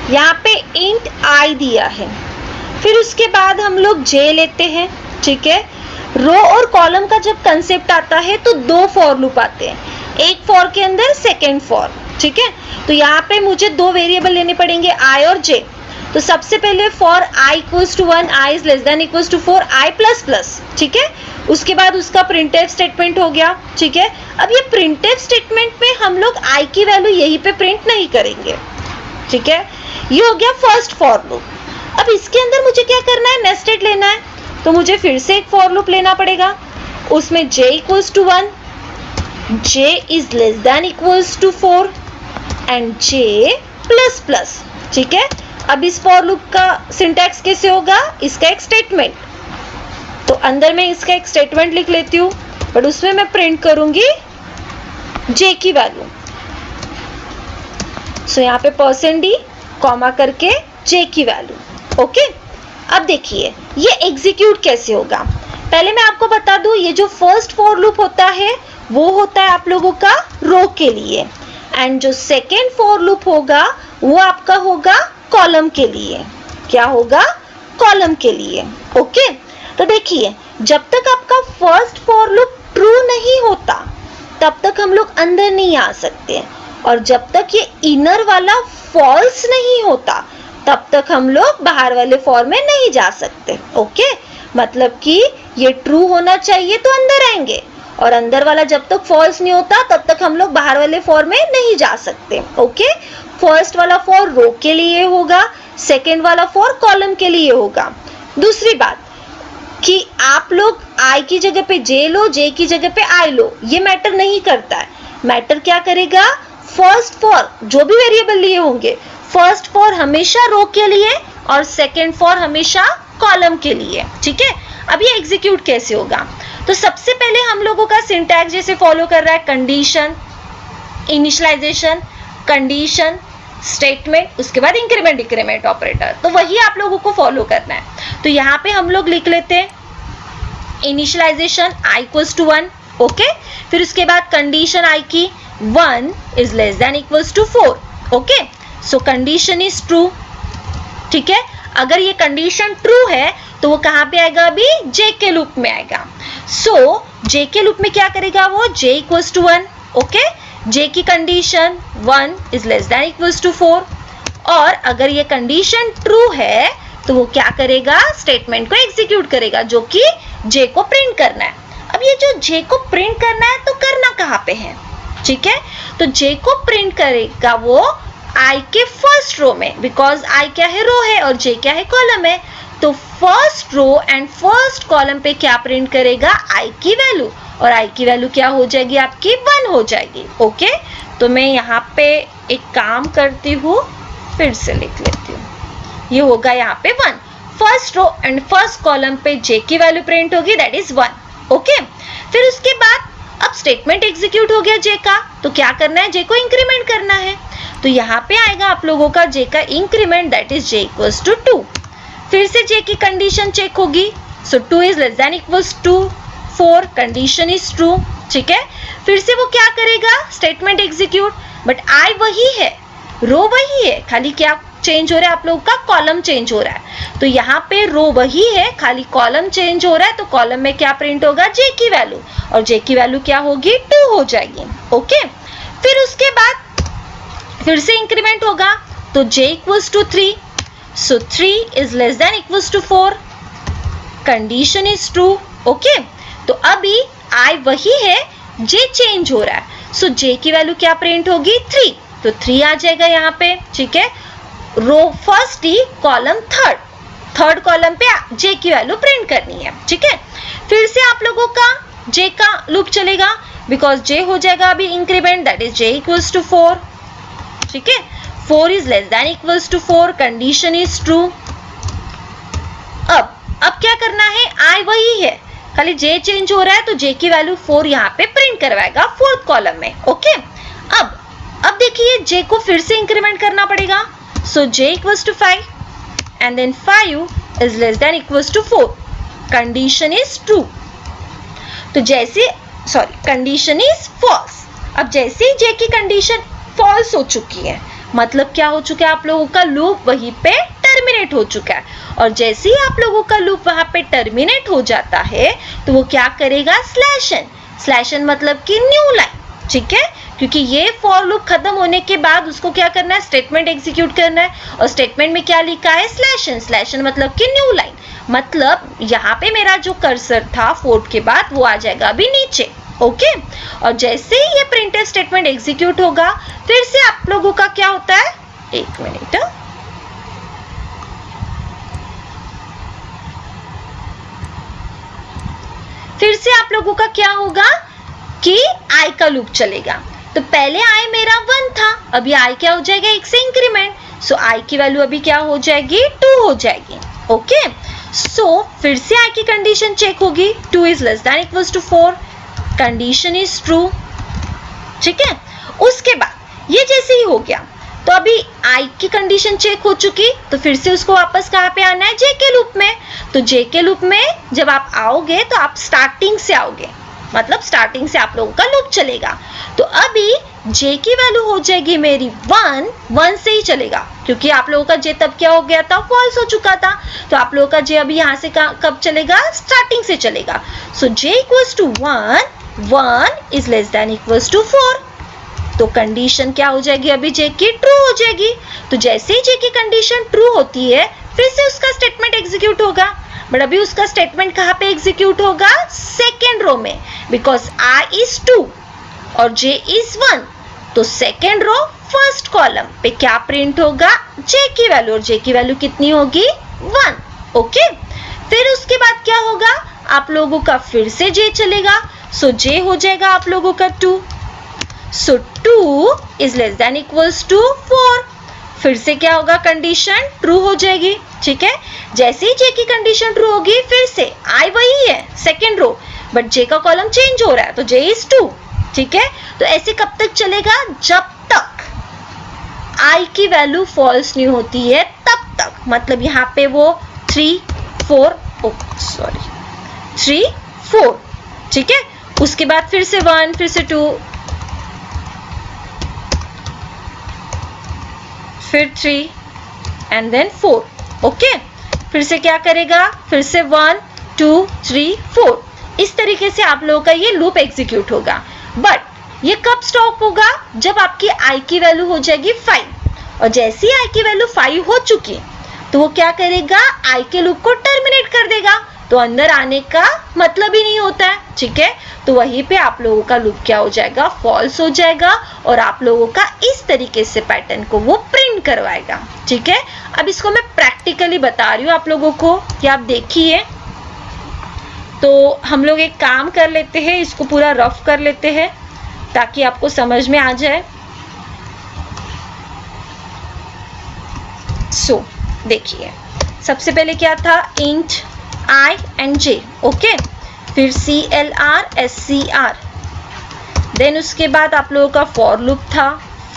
यहाँ पे इंट i दिया है, फिर उसके बाद हम लोग j लेते हैं। ठीक है, रो और कॉलम का जब कंसेप्ट आता है तो दो फॉर लूप आते हैं, एक फॉर के अंदर सेकेंड फॉर। ठीक है, तो यहाँ पे मुझे दो वेरिएबल लेने पड़ेंगे i और j। तो सबसे पहले for i equals to 1, i is less than equals to 4, i plus plus. ठीक है, उसके बाद उसका प्रिंटफ स्टेटमेंट हो गया। ठीक है, अब ये प्रिंटफ स्टेटमेंट में हम लोग i की वैल्यू यहीं पे प्रिंट नहीं करेंगे। ठीक है, ये हो गया फर्स्ट फॉर लूप। अब इसके अंदर मुझे क्या करना है, नेस्टेड लेना है, तो मुझे फिर से एक फॉर लूप लेना पड़ेगा, उसमें j equals to 1, j is less than equals to 4 and j plus plus. ठीक है, अब इस फॉर लूप का सिंटैक्स कैसे होगा, इसका एक स्टेटमेंट, तो अंदर में इसका एक स्टेटमेंट लिख लेती हूँ, बट उसमें मैं प्रिंट करूंगी j की वैल्यू। सो यहाँ पे %d कॉमा करके j की वैल्यू। ओके, अब देखिए ये एग्जीक्यूट कैसे होगा। पहले मैं आपको बता दूं, ये जो फर्स्ट फॉर लूप होता है वो होता है आप लोगों का रो के लिए, एंड जो सेकेंड फॉर लूप होगा वो आपका होगा कॉलम के लिए। क्या होगा, कॉलम के लिए। ओके, तो देखिए जब तक आपका फर्स्ट फॉर लूप ट्रू नहीं होता तब तक हम लोग अंदर नहीं आ सकते, और जब तक ये इनर वाला फॉल्स नहीं होता तब तक हम लोग बाहर वाले फॉर में नहीं जा सकते। ओके, मतलब कि ये ट्रू होना चाहिए तो अंदर आएंगे, और अंदर वाला जब तक फॉल्स नहीं होता तब तक हम लोग बाहर वाले फॉर में नहीं जा सकते। ओके, फर्स्ट वाला फॉर रो के लिए होगा, सेकेंड वाला फॉर कॉलम के लिए होगा। दूसरी बात कि आप लोग i की जगह पे j लो, j की जगह पे i लो, ये मैटर नहीं करता है। मैटर क्या करेगा, फर्स्ट फॉर जो भी वेरिएबल लिए होंगे, फर्स्ट फॉर हमेशा रो के लिए और सेकेंड फॉर हमेशा कॉलम के लिए। ठीक है, अब ये एग्जीक्यूट कैसे होगा, तो सबसे पहले हम लोगों का सिंटैक्स जैसे फॉलो कर रहा है, कंडीशन, इनिशियलाइजेशन, कंडीशन, स्टेटमेंट, उसके बाद इंक्रीमेंट डिक्रीमेंट ऑपरेटर, तो वही आप लोगों को फॉलो करना है। तो यहाँ पे हम लोग लिख लेते हैं initialization i equals to 1। Okay, फिर उसके बाद कंडीशन i की 1 is less than equals to 4। Okay, so condition is true. ठीक है, अगर ये कंडीशन ट्रू है तो वो कहाँ पे आएगा, अभी j के लूप में आएगा। सो जे के लूप में क्या करेगा वो, j equals to 1, okay. J की condition 1 is less than equals to 4, और अगर ये कंडीशन ट्रू है तो वो क्या करेगा, स्टेटमेंट को एग्जीक्यूट करेगा जो कि जे को प्रिंट करना है। अब ये जो जे को प्रिंट करना है तो करना कहाँ पे है, ठीक है, तो जे को प्रिंट करेगा वो आई के फर्स्ट रो में, बिकॉज आई क्या है, रो है, और जे क्या है, कॉलम है। तो first row and first column पे क्या प्रिंट करेगा, आई की वैल्यू, और आई की वैल्यू क्या हो जाएगी आपकी, 1 हो जाएगी, ओके। तो मैं यहाँ पे एक काम करती हूँ, फिर से लिख लेती हूँ, ये होगा यहाँ पे 1, first row and first column पे जे की वैल्यू प्रिंट होगी, दैट इज 1, ओके। फिर उसके बाद अब स्टेटमेंट एग्जीक्यूट हो गया जे का, तो क्या करना है, जे को इंक्रीमेंट करना है, तो यहाँ पे आएगा आप लोगों का जे का increment, that is J equals to 2। फिर से जे की कंडीशन चेक होगी, so 2 is less than equals to 4, condition is true, ठीक है। फिर से वो क्या करेगा, स्टेटमेंट एग्जीक्यूट, बट आई वही है, रो वही है, खाली क्या चेंज हो रहा है आप लोगों का, कॉलम चेंज हो रहा है। तो यहाँ पे रो वही है, खाली कॉलम चेंज हो रहा है, तो कॉलम में क्या प्रिंट होगा, जे की वैल्यू, और जे की वैल्यू क्या होगी, 2 हो जाएगी, ओके। फिर उसके बाद फिर से इंक्रीमेंट होगा, तो j equals to 3, so 3 is less than equals to 4, condition is true, okay. तो अभी i वही है, j चेंज हो रहा है, सो j की वैल्यू क्या प्रिंट होगी, 3, तो 3 आ जाएगा यहाँ पे, ठीक है। रो फर्स्ट ही, कॉलम थर्ड कॉलम पे j की वैल्यू प्रिंट करनी है, ठीक है। फिर से आप लोगों का j का लूप चलेगा, बिकॉज j हो जाएगा अभी increment, that is j equals to 4, ठीक है। 4 is less than equals to 4, condition is true. अब क्या करना है, i वही है, खाली j चेंज हो रहा है, तो j की वैल्यू 4 यहाँ पे प्रिंट करवाएगा फोर्थ कॉलम में, ओके। अब देखिए j को फिर से इंक्रीमेंट करना पड़ेगा, so j equals to 5 and then 5 is less than equals to 4, condition is true. तो जैसे कंडीशन इज फॉल्स। अब जैसे ही j की कंडीशन फॉल्स हो चुकी है, मतलब क्या हो चुका है, आप लोगों का लूप वहीं पे टर्मिनेट हो चुका है, और जैसे ही आप लोगों का लूप वहां पे टर्मिनेट हो जाता है तो वो क्या करेगा, स्लैश एन मतलब कि न्यू लाइन, ठीक है, क्योंकि ये फॉर लूप खत्म होने के बाद उसको क्या करना है, स्टेटमेंट एग्जीक्यूट करना है, और स्टेटमेंट में क्या लिखा है, स्लैश एन मतलब कि न्यू लाइन, मतलब यहाँ पे मेरा जो कर्सर था फोर्थ के बाद वो आ जाएगा अभी नीचे, ओके। और जैसे ही ये प्रिंटफ स्टेटमेंट एग्जीक्यूट होगा, फिर से आप लोगों का क्या होता है, एक मिनट, फिर से आप लोगों का क्या होगा कि i का लूप चलेगा। तो पहले i मेरा 1 था, अभी i क्या हो जाएगा, 1 से इंक्रीमेंट, सो i की वैल्यू अभी क्या हो जाएगी, 2 हो जाएगी, ओके। सो फिर से i की कंडीशन चेक होगी, 2 is less than equals to 4, condition is true, ठीक है। उसके बाद ये जैसे ही हो गया, तो अभी i की कंडीशन चेक हो चुकी, तो फिर से उसको वापस कहाँ पे आना है, j के लूप में। तो j के लूप में जब आप आओगे तो आप स्टार्टिंग से आओगे, मतलब स्टार्टिंग से आप लोगों का लूप चलेगा। तो अभी j की वैल्यू हो जाएगी मेरी 1 से ही चलेगा, क्योंकि आप लोगों का j तब क्या हो गया था, फॉल्स हो चुका था, तो आप लोगों का j अभी यहाँ से कब चलेगा, स्टार्टिंग से चलेगा। So j equals to 1 is less than equals to 4, तो कंडीशन क्या हो जाएगी, अभी j की ट्रू हो जाएगी। तो जैसे ही j की कंडीशन ट्रू होती है, फिर से उसका स्टेटमेंट एग्जीक्यूट होगा, बट अभी उसका स्टेटमेंट कहाँ पे एग्जीक्यूट होगा, सेकेंड रो में, बिकॉज i इज 2 और j इज 1, तो सेकेंड रो फर्स्ट कॉलम पे क्या प्रिंट होगा, j की वैल्यू, और j की वैल्यू कितनी होगी, 1, ओके। फिर उसके बाद क्या होगा, आप लोगों का फिर से j चलेगा, सो j हो जाएगा आप लोगों का 2, so 2 is less than equals to 4, फिर से क्या होगा, कंडीशन ट्रू हो जाएगी, ठीक है। जैसे ही j की कंडीशन ट्रू होगी, फिर से i वही है, सेकेंड रो, बट j का कॉलम चेंज हो रहा है, तो j इज 2, ठीक है। तो ऐसे कब तक चलेगा, जब तक i की वैल्यू फॉल्स नहीं होती है तब तक, मतलब यहाँ पे वो 3 4, ठीक है। उसके बाद फिर से 1, फिर से 2, फिर 3 एंड देन 4, ओके। फिर से क्या करेगा, फिर से 1 2 3 4, इस तरीके से आप लोगों का ये लूप एग्जीक्यूट होगा। बट ये कब स्टॉप होगा? जब आपकी आई की वैल्यू हो जाएगी 5, और जैसे ही आई की वैल्यू 5 हो चुकी तो वो क्या करेगा? आई के लूप को टर्मिनेट कर देगा, तो अंदर आने का मतलब ही नहीं होता है। ठीक है, तो वहीं पे आप लोगों का लूप क्या हो जाएगा? फॉल्स हो जाएगा, और आप लोगों का इस तरीके से पैटर्न को वो प्रिंट करवाएगा। ठीक है, अब इसको मैं प्रैक्टिकली बता रही हूँ आप लोगों को कि आप देखिए। तो हम लोग एक काम कर लेते हैं, इसको पूरा रफ कर लेते हैं ताकि आपको समझ में आ जाए। सो देखिए, सबसे पहले क्या था? Int I and J, okay, फिर CLR SCR, देन उसके बाद आप लोगों का फॉर लूप था,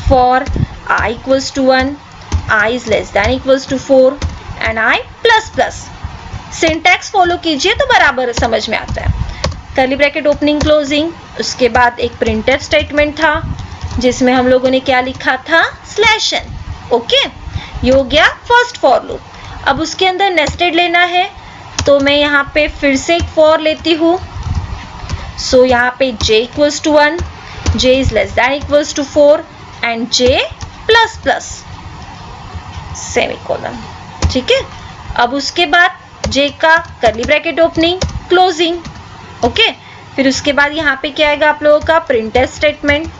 for i equals to 1, i is less than equals to 4 and i plus plus. Syntax follow कीजिए तो बराबर समझ में आता है। कर्ली ब्रैकेट ओपनिंग क्लोजिंग, उसके बाद एक प्रिंटफ स्टेटमेंट था जिसमें हम लोगों ने क्या लिखा था? /n, ओके, ये हो गया फर्स्ट फॉर लूप। अब उसके अंदर नेस्टेड लेना है, तो मैं यहाँ पे फिर से एक फॉर लेती हूँ। सो यहाँ पे j equals to 1, j is less than equals to 4 and j plus plus semicolon. ठीक है, अब उसके बाद j का curly bracket opening closing, okay, फिर उसके बाद यहाँ पे क्या आएगा आप लोगों का? Printf statement.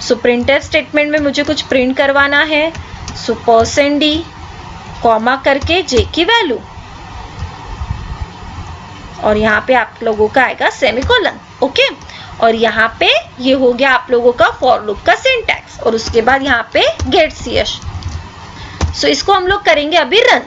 So printf statement में मुझे कुछ प्रिंट करवाना है, सो %d कॉमा करके j की वैल्यू, और यहाँ पे आप लोगों का आएगा सेमीकोलन, ओके, और यहाँ पे ये हो गया आप लोगों का फॉर लूप का सिंटैक्स, और उसके बाद यहाँ पे गेट ch। सो इसको हम लोग करेंगे अभी रन।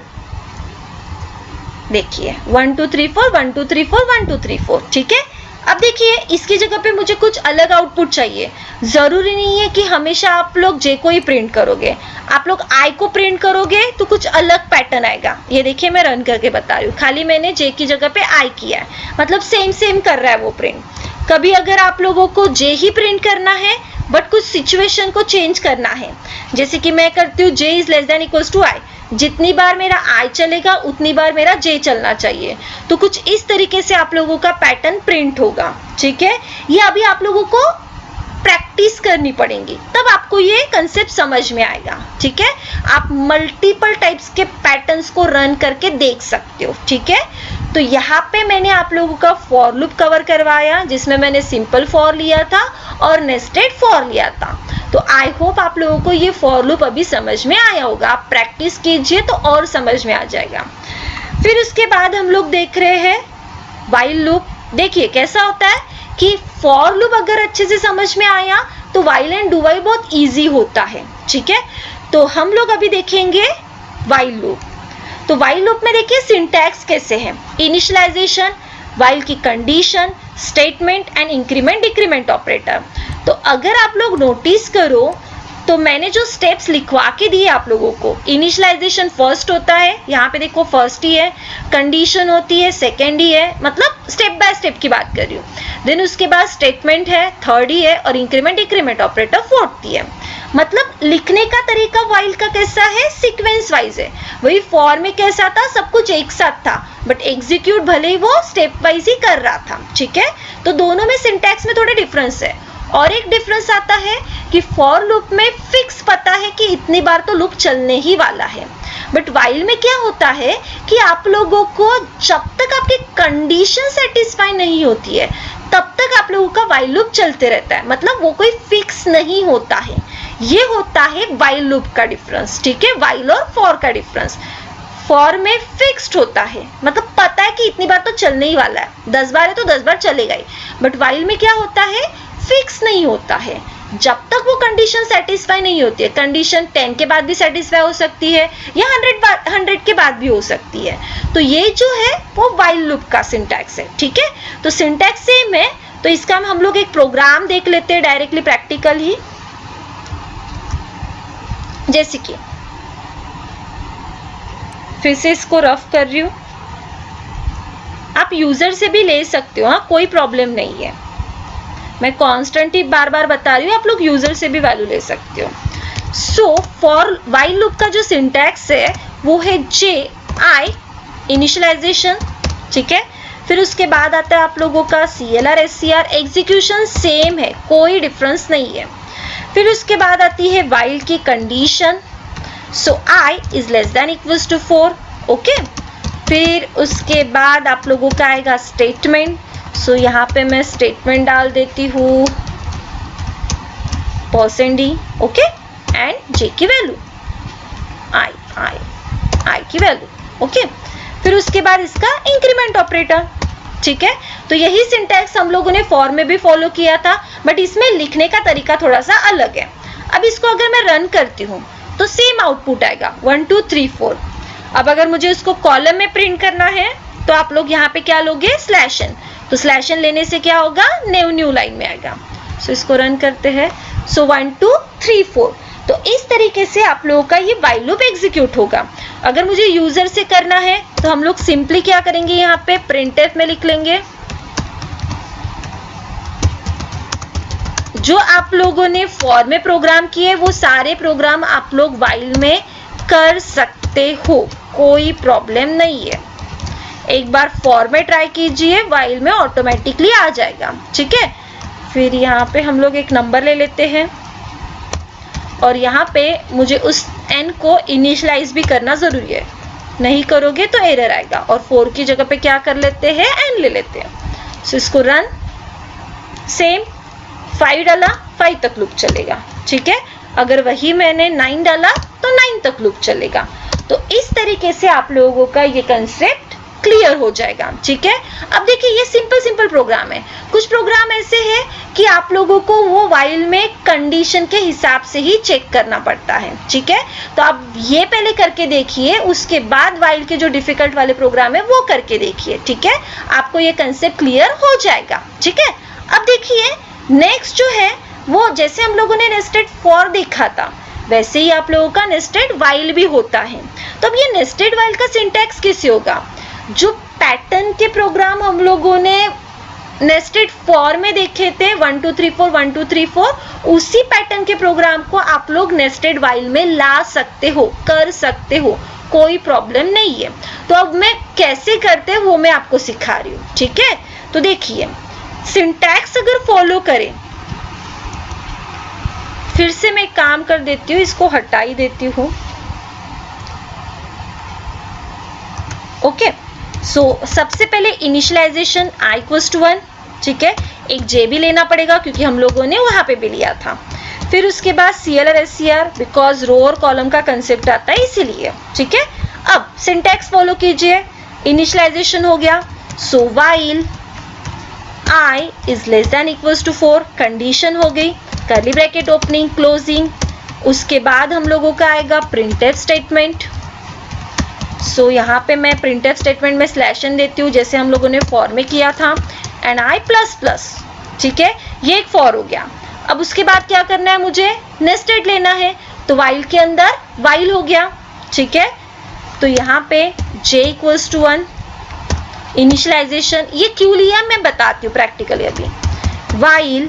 देखिए 1 2 3 4 1 2 3 4 1 2 3 4, ठीक है। अब देखिए इसकी जगह पे मुझे कुछ अलग आउटपुट चाहिए। जरूरी नहीं है कि हमेशा आप लोग जे को ही प्रिंट करोगे, आप लोग आई को प्रिंट करोगे तो कुछ अलग पैटर्न आएगा। ये देखिए मैं रन करके बता रही हूँ, खाली मैंने जे की जगह पे आई किया है, मतलब सेम कर रहा है वो प्रिंट। कभी अगर आप लोगों को जे ही प्रिंट करना है बट कुछ सिचुएशन को चेंज करना है, जैसे कि मैं करती हूँ j is less than equals to i, जितनी बार मेरा आई चलेगा उतनी बार मेरा जे चलना चाहिए, तो कुछ इस तरीके से आप लोगों का पैटर्न प्रिंट होगा। ठीक है, ये अभी आप लोगों को प्रैक्टिस करनी पड़ेगी, तब आपको ये कंसेप्ट समझ में आएगा। ठीक है, आप मल्टीपल टाइप्स के पैटर्न्स को रन करके देख सकते हो। ठीक है, तो यहाँ पे मैंने आप लोगों का फॉर लूप कवर करवाया, जिसमें मैंने सिंपल फॉर लिया था और नेस्टेड फॉर लिया था। तो आई होप आप लोगों को ये फॉर लूप अभी समझ में आया होगा। आप प्रैक्टिस कीजिए तो और समझ में आ जाएगा। फिर उसके बाद हम लोग देख रहे हैं व्हाइल लूप। देखिए कैसा होता है कि फॉर लूप अगर अच्छे से समझ में आया तो व्हाइल एंड डू व्हाइल बहुत इजी होता है। ठीक है, तो हम लोग अभी देखेंगे व्हाइल लूप। तो व्हाइल लूप में देखिए सिंटैक्स कैसे है, इनिशियलाइजेशन, व्हाइल की condition, statement and increment decrement operator. तो अगर आप लोग नोटिस करो तो मैंने जो स्टेप्स लिखवा के दिए आप लोगों को, इनिशियलाइजेशन फर्स्ट होता है, यहाँ पे देखो फर्स्ट ही है, कंडीशन होती है सेकेंड ही है, मतलब स्टेप बाय स्टेप की बात कर रही हूँ। देन उसके बाद स्टेटमेंट है थर्ड ही है, और इंक्रीमेंट डिक्रीमेंट ऑपरेटर फोर्थ ही है। मतलब लिखने का तरीका व्हाइल का कैसा है, सीक्वेंस वाइज है। वही फॉर में कैसा था, सब कुछ एक साथ था, बट एग्जीक्यूट भले ही वो स्टेप वाइज ही कर रहा था। ठीक है, तो दोनों में सिंटैक्स में थोड़ा डिफरेंस है। और एक डिफरेंस आता है कि फॉर लूप में फिक्स पता है कि इतनी बार तो लूप चलने ही वाला है, बट व्हाइल में क्या होता है कि आप लोगों को जब तक आपकी कंडीशन सेटिस्फाई नहीं होती है तब तक आप लोगों का व्हाइल लूप चलते रहता है, मतलब वो कोई फिक्स नहीं होता है। ये होता है व्हाइल लूप का डिफरेंस। ठीक है, व्हाइल और फॉर का डिफरेंस। फॉर में फिक्स्ड होता है, मतलब पता है कि इतनी बार तो चलने ही वाला है, 10 बार है तो 10 बार चलेगा ही। बट व्हाइल में क्या होता है, फिक्स नहीं होता है, जब तक वो कंडीशन सेटिस्फाई नहीं होती है। कंडीशन 10 के बाद भी सेटिस्फाई हो सकती है या 100 के बाद भी हो सकती है। तो ये जो है वो व्हाइल लूप का सिंटैक्स है। ठीक है, तो सिंटैक्स सेम है, तो इसका हम लोग एक प्रोग्राम देख लेते हैं डायरेक्टली प्रैक्टिकल ही। जैसे कि फिर से इसको रफ कर रही हूं, आप यूजर से भी ले सकते हो, हाँ कोई प्रॉब्लम नहीं है। मैं कांस्टेंट ही बार बार बता रही हूँ, आप लोग यूजर से भी वैल्यू ले सकते हो। सो फॉर व्हाइल लूप का जो सिंटैक्स है वो है जे आई इनिशियलाइजेशन, ठीक है, फिर उसके बाद आता है आप लोगों का CLR SCR, एग्जीक्यूशन सेम है, कोई डिफरेंस नहीं है। फिर उसके बाद आती है while की condition, so I is less than equals to 4, okay. फिर उसके बाद आप लोगों का आएगा स्टेटमेंट, सो यहाँ पे मैं स्टेटमेंट डाल देती हूँ %d, ओके, एंड j की वैल्यू I की वैल्यू, ओके। फिर उसके बाद इसका इंक्रीमेंट ऑपरेटर, ठीक है। तो यही सिंटैक्स हम लोगों ने फॉर में भी फॉलो किया था, बट इसमें लिखने का तरीका थोड़ा सा अलग है। अब इसको अगर मैं रन करती हूँ तो सेम आउटपुट आएगा 1 2 3 4। अब अगर मुझे इसको कॉलम में प्रिंट करना है तो आप लोग यहाँ पे क्या लोगे, /n, तो /n लेने से क्या होगा, न्यू लाइन में आएगा। सो इसको रन करते हैं, सो 1 2 3 4। तो इस तरीके से आप लोगों का ये while लूप एग्जीक्यूट होगा। अगर मुझे यूजर से करना है तो हम लोग सिंपली क्या करेंगे, यहाँ पे printf में लिख लेंगे जो आप लोगों ने फॉर में प्रोग्राम किए वो सारे प्रोग्राम आप लोग while में कर सकते हो, कोई प्रॉब्लम नहीं है। एक बार फॉर में ट्राई कीजिए, while में ऑटोमेटिकली आ जाएगा, ठीक है। फिर यहाँ पे हम लोग एक नंबर ले लेते हैं और यहाँ पे मुझे उस n को इनिशियलाइज भी करना जरूरी है, नहीं करोगे तो एरर आएगा। और 4 की जगह पे क्या कर लेते हैं, n ले लेते हैं। सो इसको रन, सेम 5 डाला 5 तक लूप चलेगा, ठीक है। अगर वही मैंने 9 डाला तो 9 तक लूप चलेगा। तो इस तरीके से आप लोगों का ये कंसेप्ट क्लियर हो जाएगा, ठीक है। अब देखिए ये सिंपल प्रोग्राम है। कुछ प्रोग्राम ऐसे है कि आप लोगों को वो while में कंडीशन के हिसाब से ही चेक करना पड़ता है, ठीक है। तो आप ये पहले करके देखिए, उसके बाद while के जो डिफिकल्ट वाले प्रोग्राम है वो करके देखिए, ठीक है। आपको ये कंसेप्ट क्लियर हो जाएगा, ठीक है। अब देखिए नेक्स्ट जो है वो, जैसे हम लोगों ने नेस्टेड फॉर देखा था वैसे ही आप लोगों का नेस्टेड while भी होता है। तो अब ये नेस्टेड while का सिंटैक्स कैसे होगा, जो पैटर्न के प्रोग्राम हम लोगों ने नेस्टेड फॉर में देखे थे 1 2 3 4 1 2 3 4, उसी पैटर्न के प्रोग्राम को आप लोग नेस्टेड while में ला सकते हो, कर सकते हो, कोई प्रॉब्लम नहीं है। तो अब मैं कैसे करते हैं वो मैं आपको सिखा रही हूँ, ठीक है। तो देखिए सिंटैक्स अगर फॉलो करें, फिर से मैं काम कर देती हूँ, इसको हटा ही देती हूँ, ओके। सो सबसे पहले इनिशियलाइजेशन i = 1, ठीक है। एक j भी लेना पड़ेगा क्योंकि हम लोगों ने वहां पे भी लिया था। फिर उसके बाद CLR SCR, बिकॉज रो और कॉलम का कंसेप्ट आता है इसीलिए, ठीक है। अब सिंटैक्स फॉलो कीजिए, इनिशियलाइजेशन हो गया, सो while I is less than equals to 4, condition हो गई, कर्ली ब्रैकेट ओपनिंग क्लोजिंग। उसके बाद हम लोगों का आएगा printf स्टेटमेंट। सो यहाँ पे मैं printf स्टेटमेंट में /n देती हूँ जैसे हम लोगों ने फॉर में किया था, एंड I++, ठीक है। ये एक फॉर हो गया। अब उसके बाद क्या करना है, मुझे नेस्टेड लेना है, तो while के अंदर while हो गया, ठीक है। तो यहाँ पे j = 1, इनिशियलाइजेशन ये क्यों लिया मैं बताती हूँ प्रैक्टिकली अभी। while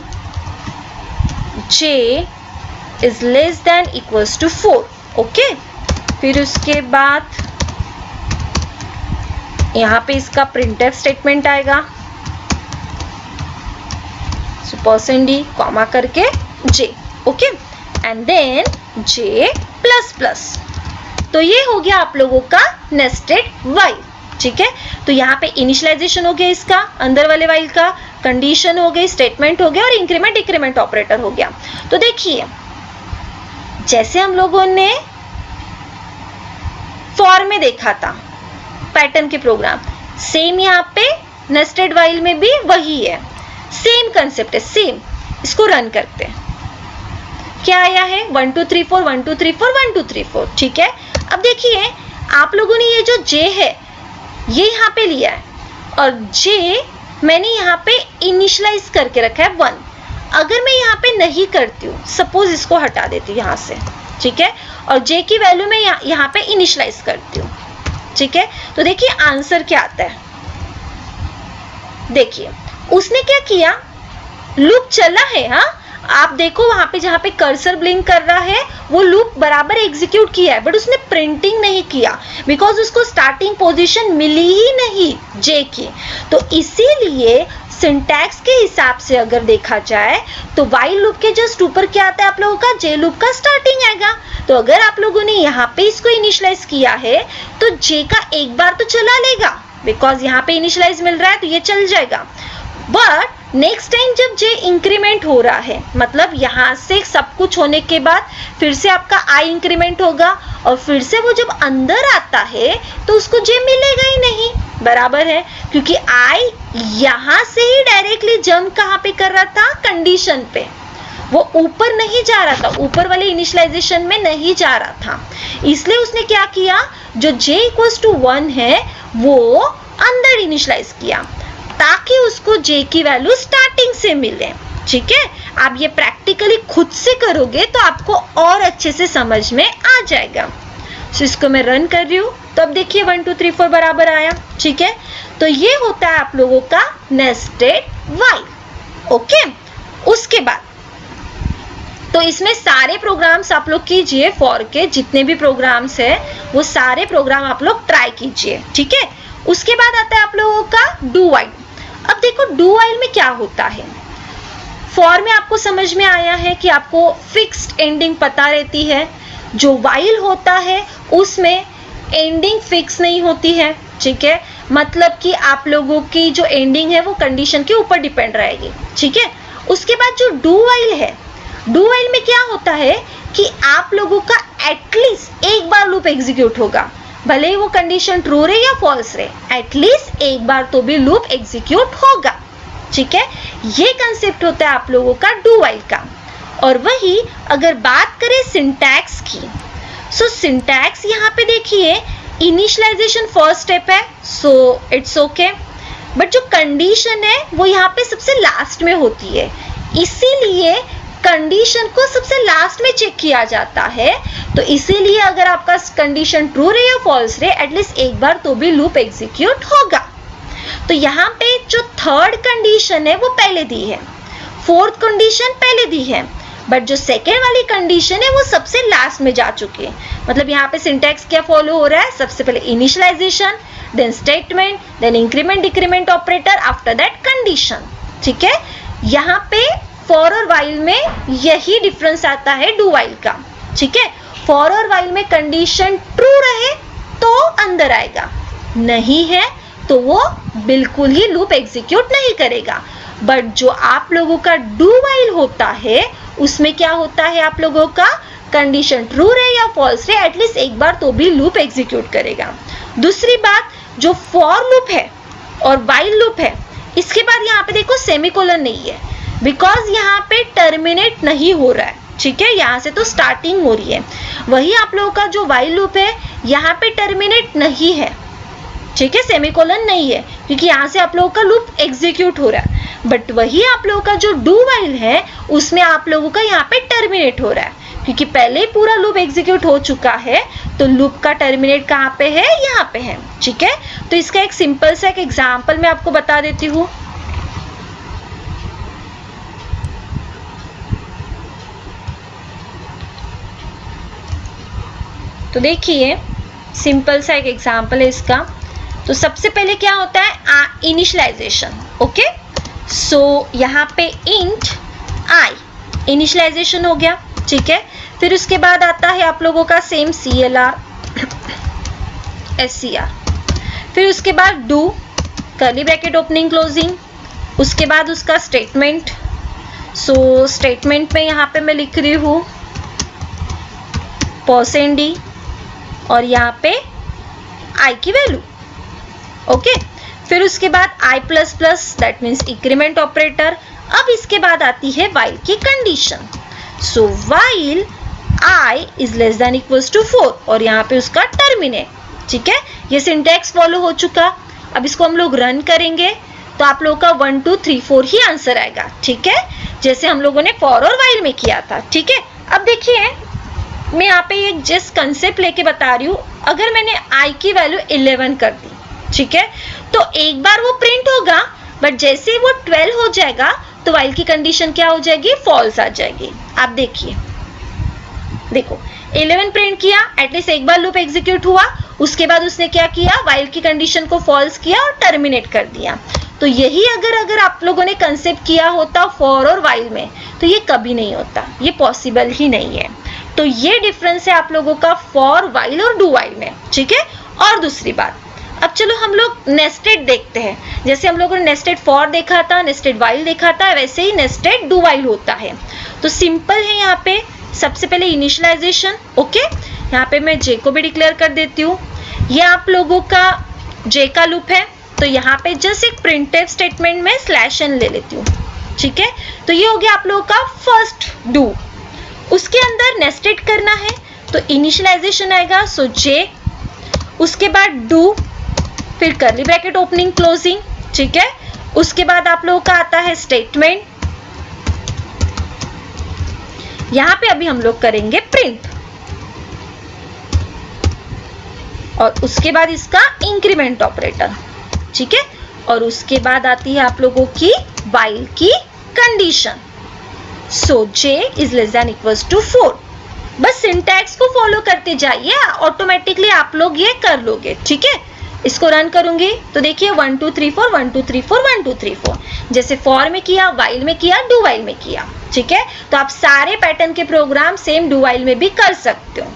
j is less than equals to 4, okay. फिर उसके बाद यहाँ पे इसका printf स्टेटमेंट आएगा, so %d कॉमा करके j, okay, and then j++। तो ये हो गया आप लोगों का नेस्टेड while, ठीक है। तो यहाँ पे इनिशियलाइजेशन हो गया इसका, अंदर वाले while का, कंडीशन हो गई, स्टेटमेंट हो गया और इंक्रीमेंट डिक्रीमेंट ऑपरेटर हो गया। तो देखिए जैसे हम लोगों ने फॉर में देखा था पैटर्न के प्रोग्राम, सेम यहाँ पे नेस्टेड while में भी वही है, सेम कंसेप्ट है, सेम। इसको रन करते हैं, क्या आया है 1 2 3 4 1 2 3 4 1 2 3 4, ठीक है। अब देखिए आप लोगों ने ये जो j है ये यहाँ पे लिया है और j मैंने यहाँ पे इनिशियलाइज करके रखा है 1। अगर मैं यहाँ पे नहीं करती हूँ, सपोज इसको हटा देती हूँ यहाँ से, ठीक है, और j की वैल्यू मैं यहाँ पे इनिशियलाइज करती हूँ, ठीक है। तो देखिए आंसर क्या आता है, देखिए उसने क्या किया, लूप चला है, हाँ। आप देखो वहां पे जहां पे कर्सर ब्लिंक कर रहा है वो लूप बराबर एग्जीक्यूट किया है, बट उसने प्रिंटिंग नहीं किया बिकॉज उसको स्टार्टिंग पोजीशन मिली ही नहीं जे की। तो इसीलिए सिंटैक्स के हिसाब से अगर देखा जाए तो वाइल लूप के जस्ट ऊपर क्या आता है आप लोगों का, जे लूप का स्टार्टिंग आएगा। तो अगर आप लोगों ने यहाँ पे इसको इनिशियलाइज किया है तो जे का एक बार तो चला लेगा बिकॉज यहाँ पे इनिशियलाइज मिल रहा है तो ये चल जाएगा। बट नेक्स्ट टाइम जब जे इंक्रीमेंट हो रहा है, मतलब यहाँ से सब कुछ होने के बाद फिर से आपका आई इंक्रीमेंट होगा और फिर से वो जब अंदर आता है तो उसको जे मिलेगा ही नहीं, बराबर है, क्योंकि आई यहाँ से ही डायरेक्टली जंप कहाँ पे कर रहा था, कंडीशन पे, वो ऊपर नहीं जा रहा था, ऊपर वाले इनिशियलाइजेशन में नहीं जा रहा था। इसलिए उसने क्या किया, जो j इक्वल्स टू 1 है वो अंदर इनिशियलाइज किया ताकि उसको j की वैल्यू स्टार्टिंग से मिले। ठीक है, आप ये प्रैक्टिकली खुद से करोगे तो आपको और अच्छे से समझ में आ जाएगा। तो इसको मैं रन कर रही हूँ, तो अब देखिए 1 2 3 4 बराबर आया। ठीक है, तो ये होता है आप लोगों का नेस्टेड व्हाइल। ओके, उसके बाद तो इसमें सारे प्रोग्राम्स आप लोग कीजिए, फॉर के जितने भी प्रोग्राम्स है वो सारे प्रोग्राम आप लोग ट्राई कीजिए। ठीक है, उसके बाद आता है आप लोगों का डू व्हाइल। अब देखो डू व्हाइल में क्या होता है, फॉर में आपको समझ में आया है कि आपको फिक्स्ड एंडिंग पता रहती है, जो व्हाइल होता है उसमें एंडिंग फिक्स नहीं होती है। ठीक है, मतलब कि आप लोगों की जो एंडिंग है वो कंडीशन के ऊपर डिपेंड रहेगी। ठीक है, उसके बाद जो डू व्हाइल है, डू व्हाइल में क्या होता है कि आप लोगों का एटलीस्ट एक बार लूप एग्जीक्यूट होगा, भले ही वो कंडीशन ट्रू रहे या फॉल्स रहे, एटलीस्ट एक बार तो भी लूप एग्जीक्यूट होगा। ठीक है, ये कंसेप्ट होता है आप लोगों का डू व्हाइल का। और वही अगर बात करें सिंटैक्स की, सो सिंटैक्स यहाँ पे देखिए इनिशियलाइजेशन फर्स्ट स्टेप है, सो इट्स ओके, बट जो कंडीशन है वो यहाँ पे सबसे लास्ट में होती है, इसीलिए कंडीशन को सबसे लास्ट में चेक किया जाता है। तो इसीलिए अगर आपका कंडीशन ट्रू रहे या फॉल्स रहे, एटलीस्ट एक बार तो भी लूप एग्जीक्यूट होगा। तो यहाँ पे जो थर्ड कंडीशन है वो पहले दी है, फोर्थ कंडीशन पहले दी है, बट जो सेकेंड वाली कंडीशन है वो सबसे लास्ट में जा चुकी है। मतलब यहाँ पे सिंटैक्स क्या फॉलो हो रहा है, सबसे पहले initialization, then statement, then increment decrement operator, after that condition. ठीक है, यहाँ पे फॉर और व्हाइल में यही डिफरेंस आता है डू व्हाइल का। ठीक है, फॉर और व्हाइल में कंडीशन ट्रू रहे तो अंदर आएगा, नहीं है तो वो बिल्कुल ही लूप एग्जीक्यूट नहीं करेगा। बट जो आप लोगों का डू व्हाइल होता है उसमें क्या होता है, आप लोगों का कंडीशन ट्रू रहे या फॉल्स रहे, एटलीस्ट एक बार तो भी लूप एग्जीक्यूट करेगा। दूसरी बात, जो फॉर लूप है और व्हाइल लूप है, इसके बाद यहाँ पे देखो सेमीकोलन नहीं है, बिकॉज यहाँ पे टर्मिनेट नहीं हो रहा है। ठीक है, यहाँ से तो स्टार्टिंग हो रही है। वही आप लोगों का जो व्हाइल लूप है यहाँ पे टर्मिनेट नहीं है। ठीक है, सेमीकोलन नहीं है क्योंकि यहाँ से आप लोगों का लूप एग्जीक्यूट हो रहा है। बट वही आप लोगों का जो डू व्हाइल है उसमें आप लोगों का यहाँ पे टर्मिनेट हो रहा है, क्योंकि पहले ही पूरा लूप एग्जीक्यूट हो चुका है, तो लूप का टर्मिनेट कहाँ पे है, यहाँ पे है। ठीक है, तो इसका एक सिंपल सा एक एग्जाम्पल मैं आपको बता देती हूँ। तो देखिए सिंपल सा एक एग्जाम्पल है इसका। तो सबसे पहले क्या होता है, इनिशियलाइजेशन। ओके, सो यहाँ पे इंट आई इनिशियलाइजेशन हो गया। ठीक है, फिर उसके बाद आता है आप लोगों का सेम CLR SCR, फिर उसके बाद do curly bracket opening closing, उसके बाद उसका स्टेटमेंट। सो स्टेटमेंट में यहाँ पे मैं लिख रही हूँ %d और यहाँ पे आई की वैल्यू। ओके, फिर उसके बाद i++ that means increment operator. अब इसके बाद आती है व्हाइल की condition. So while i is less than equals to 4 और यहाँ पे उसका टर्मिनेट। ठीक है, ये सिंटैक्स फॉलो हो चुका। अब इसको हम लोग रन करेंगे तो आप लोगों का 1 2 3 4 ही आंसर आएगा। ठीक है, जैसे हम लोगों ने फॉर और व्हाइल में किया था। ठीक है, अब देखिए मैं यहाँ पे एक जस्ट कंसेप्ट लेके बता रही हूँ। अगर मैंने i की वैल्यू 11 कर दी, ठीक है, तो एक बार वो प्रिंट होगा, बट जैसे वो 12 हो जाएगा तो while की कंडीशन क्या हो जाएगी, false आ जाएगी। आप देखिए, देखो 11 प्रिंट किया, एटलीस्ट एक बार लूप एग्जीक्यूट हुआ, उसके बाद उसने क्या किया, while की कंडीशन को false किया और टर्मिनेट कर दिया। तो यही अगर आप लोगों ने कंसेप्ट किया होता फॉर और while में, तो ये कभी नहीं होता, ये पॉसिबल ही नहीं है। तो ये डिफरेंस है आप लोगों का फॉर, while और डू while में, ठीक है। और दूसरी बात, अब चलो हम लोग नेस्टेड देखते हैं। जैसे हम लोगों ने नेस्टेड फॉर देखा था, नेस्टेड while देखा था, वैसे ही नेस्टेड डू while होता है। तो सिंपल है, यहाँ पे सबसे पहले इनिशियलाइजेशन, ओके। यहाँ पे मैं जे को भी डिक्लेयर कर देती हूँ। ये आप लोगों का जे का लूप है, तो यहाँ पे जस्ट एक प्रिंटफ स्टेटमेंट में /n ले लेती हूँ, ठीक है। तो ये हो गया आप लोगों का फर्स्ट डू। उसके अंदर नेस्टेड करना है तो इनिशियलाइजेशन आएगा, सो जे, उसके बाद डू, फिर करली ब्रैकेट ओपनिंग क्लोजिंग, ठीक है। उसके बाद आप लोगों का आता है स्टेटमेंट। यहां पे अभी हम लोग करेंगे प्रिंट, और उसके बाद इसका इंक्रीमेंट ऑपरेटर, ठीक है। और उसके बाद आती है आप लोगों की while की condition, so j is less than equals to 4। बस सिंटैक्स को फॉलो करते जाइए, ऑटोमेटिकली आप लोग ये कर लोगे, ठीक है। इसको रन करूंगी तो देखिए 1 2 3 4 1 2 3 4 1 2 3 4, जैसे फॉर में किया, while में किया, डू while में किया, ठीक है। तो आप सारे पैटर्न के प्रोग्राम सेम डू while में भी कर सकते हो।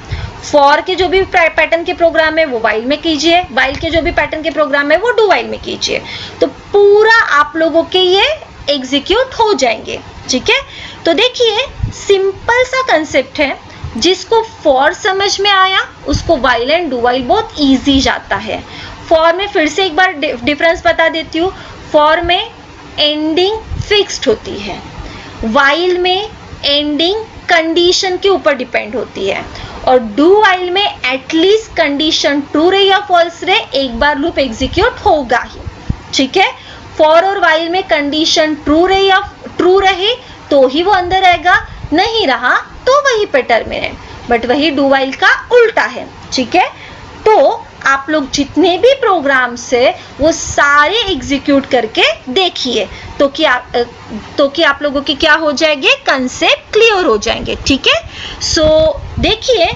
फॉर के जो भी पैटर्न के प्रोग्राम है वो while में कीजिए, while के जो भी पैटर्न के प्रोग्राम है वो डू while में कीजिए, तो पूरा आप लोगों के ये एग्जीक्यूट हो जाएंगे, ठीक है। तो देखिए सिंपल सा कंसेप्ट है, जिसको फॉर समझ में आया उसको while एंड डू while बहुत इजी जाता है। फॉर में फिर से एक बार डिफरेंस बता देती हूँ, फॉर में एंडिंग फिक्स्ड होती है, while में एंडिंग कंडीशन के ऊपर डिपेंड होती है, और डू while में एटलीस्ट कंडीशन ट्रू रहे या फॉल्स रहे, एक बार लूप एग्जीक्यूट होगा ही, ठीक है। फॉर और while में कंडीशन ट्रू रहे या ट्रू रहे तो ही वो अंदर आएगा, नहीं रहा तो वही पे टर्मिनेट, बट वही डू while का उल्टा है, ठीक है। तो आप लोग जितने भी प्रोग्राम से वो सारे एग्जीक्यूट करके देखिए, तो कि आप लोगों की क्या हो जाएंगे, कंसेप्ट क्लियर हो जाएंगे, ठीक है। सो देखिए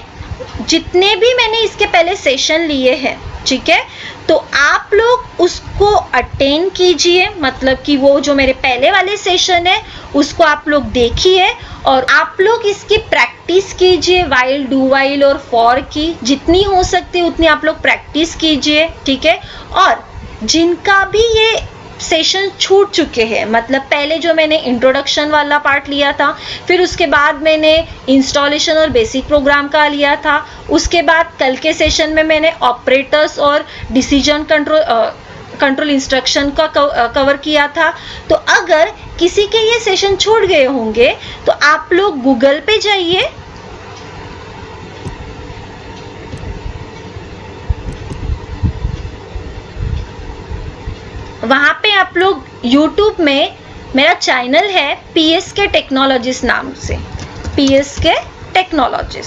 जितने भी मैंने इसके पहले सेशन लिए हैं, ठीक है, तो आप लोग उसको अटेंड कीजिए, मतलब कि वो जो मेरे पहले वाले सेशन है उसको आप लोग देखिए, और आप लोग इसकी प्रैक्टिस कीजिए, while डू while और फॉर की जितनी हो सकती है उतनी आप लोग प्रैक्टिस कीजिए, ठीक है। और जिनका भी ये सेशन छूट चुके हैं, मतलब पहले जो मैंने इंट्रोडक्शन वाला पार्ट लिया था, फिर उसके बाद मैंने इंस्टॉलेशन और बेसिक प्रोग्राम का लिया था, उसके बाद कल के सेशन में मैंने ऑपरेटर्स और डिसीजन कंट्रोल इंस्ट्रक्शन का कवर किया था। तो अगर किसी के ये सेशन छूट गए होंगे तो आप लोग गूगल पे जाइए, वहां पे आप लोग YouTube में, मेरा चैनल है PSK टेक्नोलॉजीज नाम से, PSK टेक्नोलॉजीज।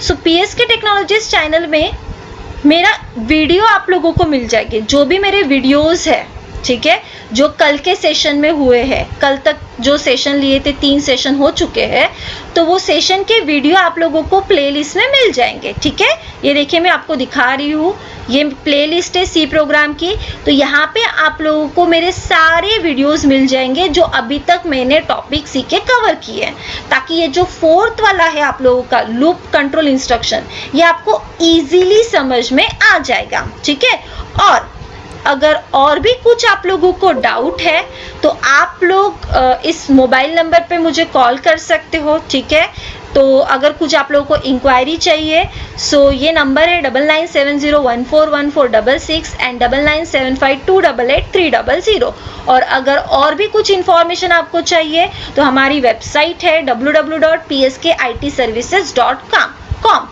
सो PSK टेक्नोलॉजीज चैनल में मेरा वीडियो आप लोगों को मिल जाएगी, जो भी मेरे वीडियोस है, ठीक है, जो कल के सेशन में हुए हैं, कल तक जो सेशन लिए थे 3 सेशन हो चुके हैं, तो वो सेशन के वीडियो आप लोगों को प्लेलिस्ट में मिल जाएंगे, ठीक है। ये देखिए मैं आपको दिखा रही हूँ, ये प्लेलिस्ट है सी प्रोग्राम की, तो यहाँ पे आप लोगों को मेरे सारे वीडियोस मिल जाएंगे जो अभी तक मैंने टॉपिक सी के कवर किए हैं, ताकि ये जो 4th वाला है आप लोगों का लूप कंट्रोल इंस्ट्रक्शन, ये आपको इजीली समझ में आ जाएगा, ठीक है। और अगर और भी कुछ आप लोगों को डाउट है तो आप लोग इस मोबाइल नंबर पे मुझे कॉल कर सकते हो, ठीक है। तो अगर कुछ आप लोगों को इंक्वायरी चाहिए, सो ये नंबर है 9970141466 एंड 9975288300। और अगर और भी कुछ इंफॉर्मेशन आपको चाहिए तो हमारी वेबसाइट है www.pskitservices.com,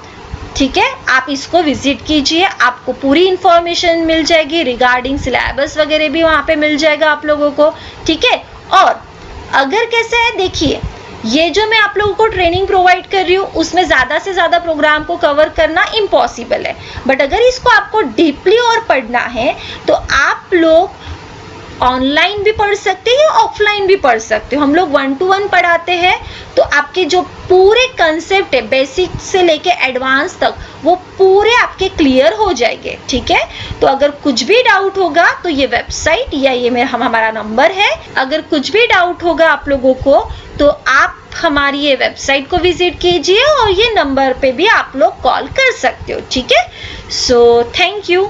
ठीक है। आप इसको विजिट कीजिए, आपको पूरी इंफॉर्मेशन मिल जाएगी, रिगार्डिंग सिलेबस वगैरह भी वहाँ पे मिल जाएगा आप लोगों को, ठीक है। और अगर कैसे है, देखिए ये जो मैं आप लोगों को ट्रेनिंग प्रोवाइड कर रही हूँ उसमें ज़्यादा से ज़्यादा प्रोग्राम को कवर करना इम्पॉसिबल है, बट अगर इसको आपको डीपली और पढ़ना है तो आप लोग ऑनलाइन भी पढ़ सकते हैं, ऑफलाइन भी पढ़ सकते हो। हम लोग 1 to 1 पढ़ाते हैं, तो आपके जो पूरे कंसेप्ट है बेसिक से लेके एडवांस तक, वो पूरे आपके क्लियर हो जाएंगे। ठीक है, तो अगर कुछ भी डाउट होगा तो ये वेबसाइट या ये हमारा नंबर है। अगर कुछ भी डाउट होगा आप लोगों को तो आप हमारी ये वेबसाइट को विजिट कीजिए और ये नंबर पे भी आप लोग कॉल कर सकते हो। ठीक है, सो थैंक यू।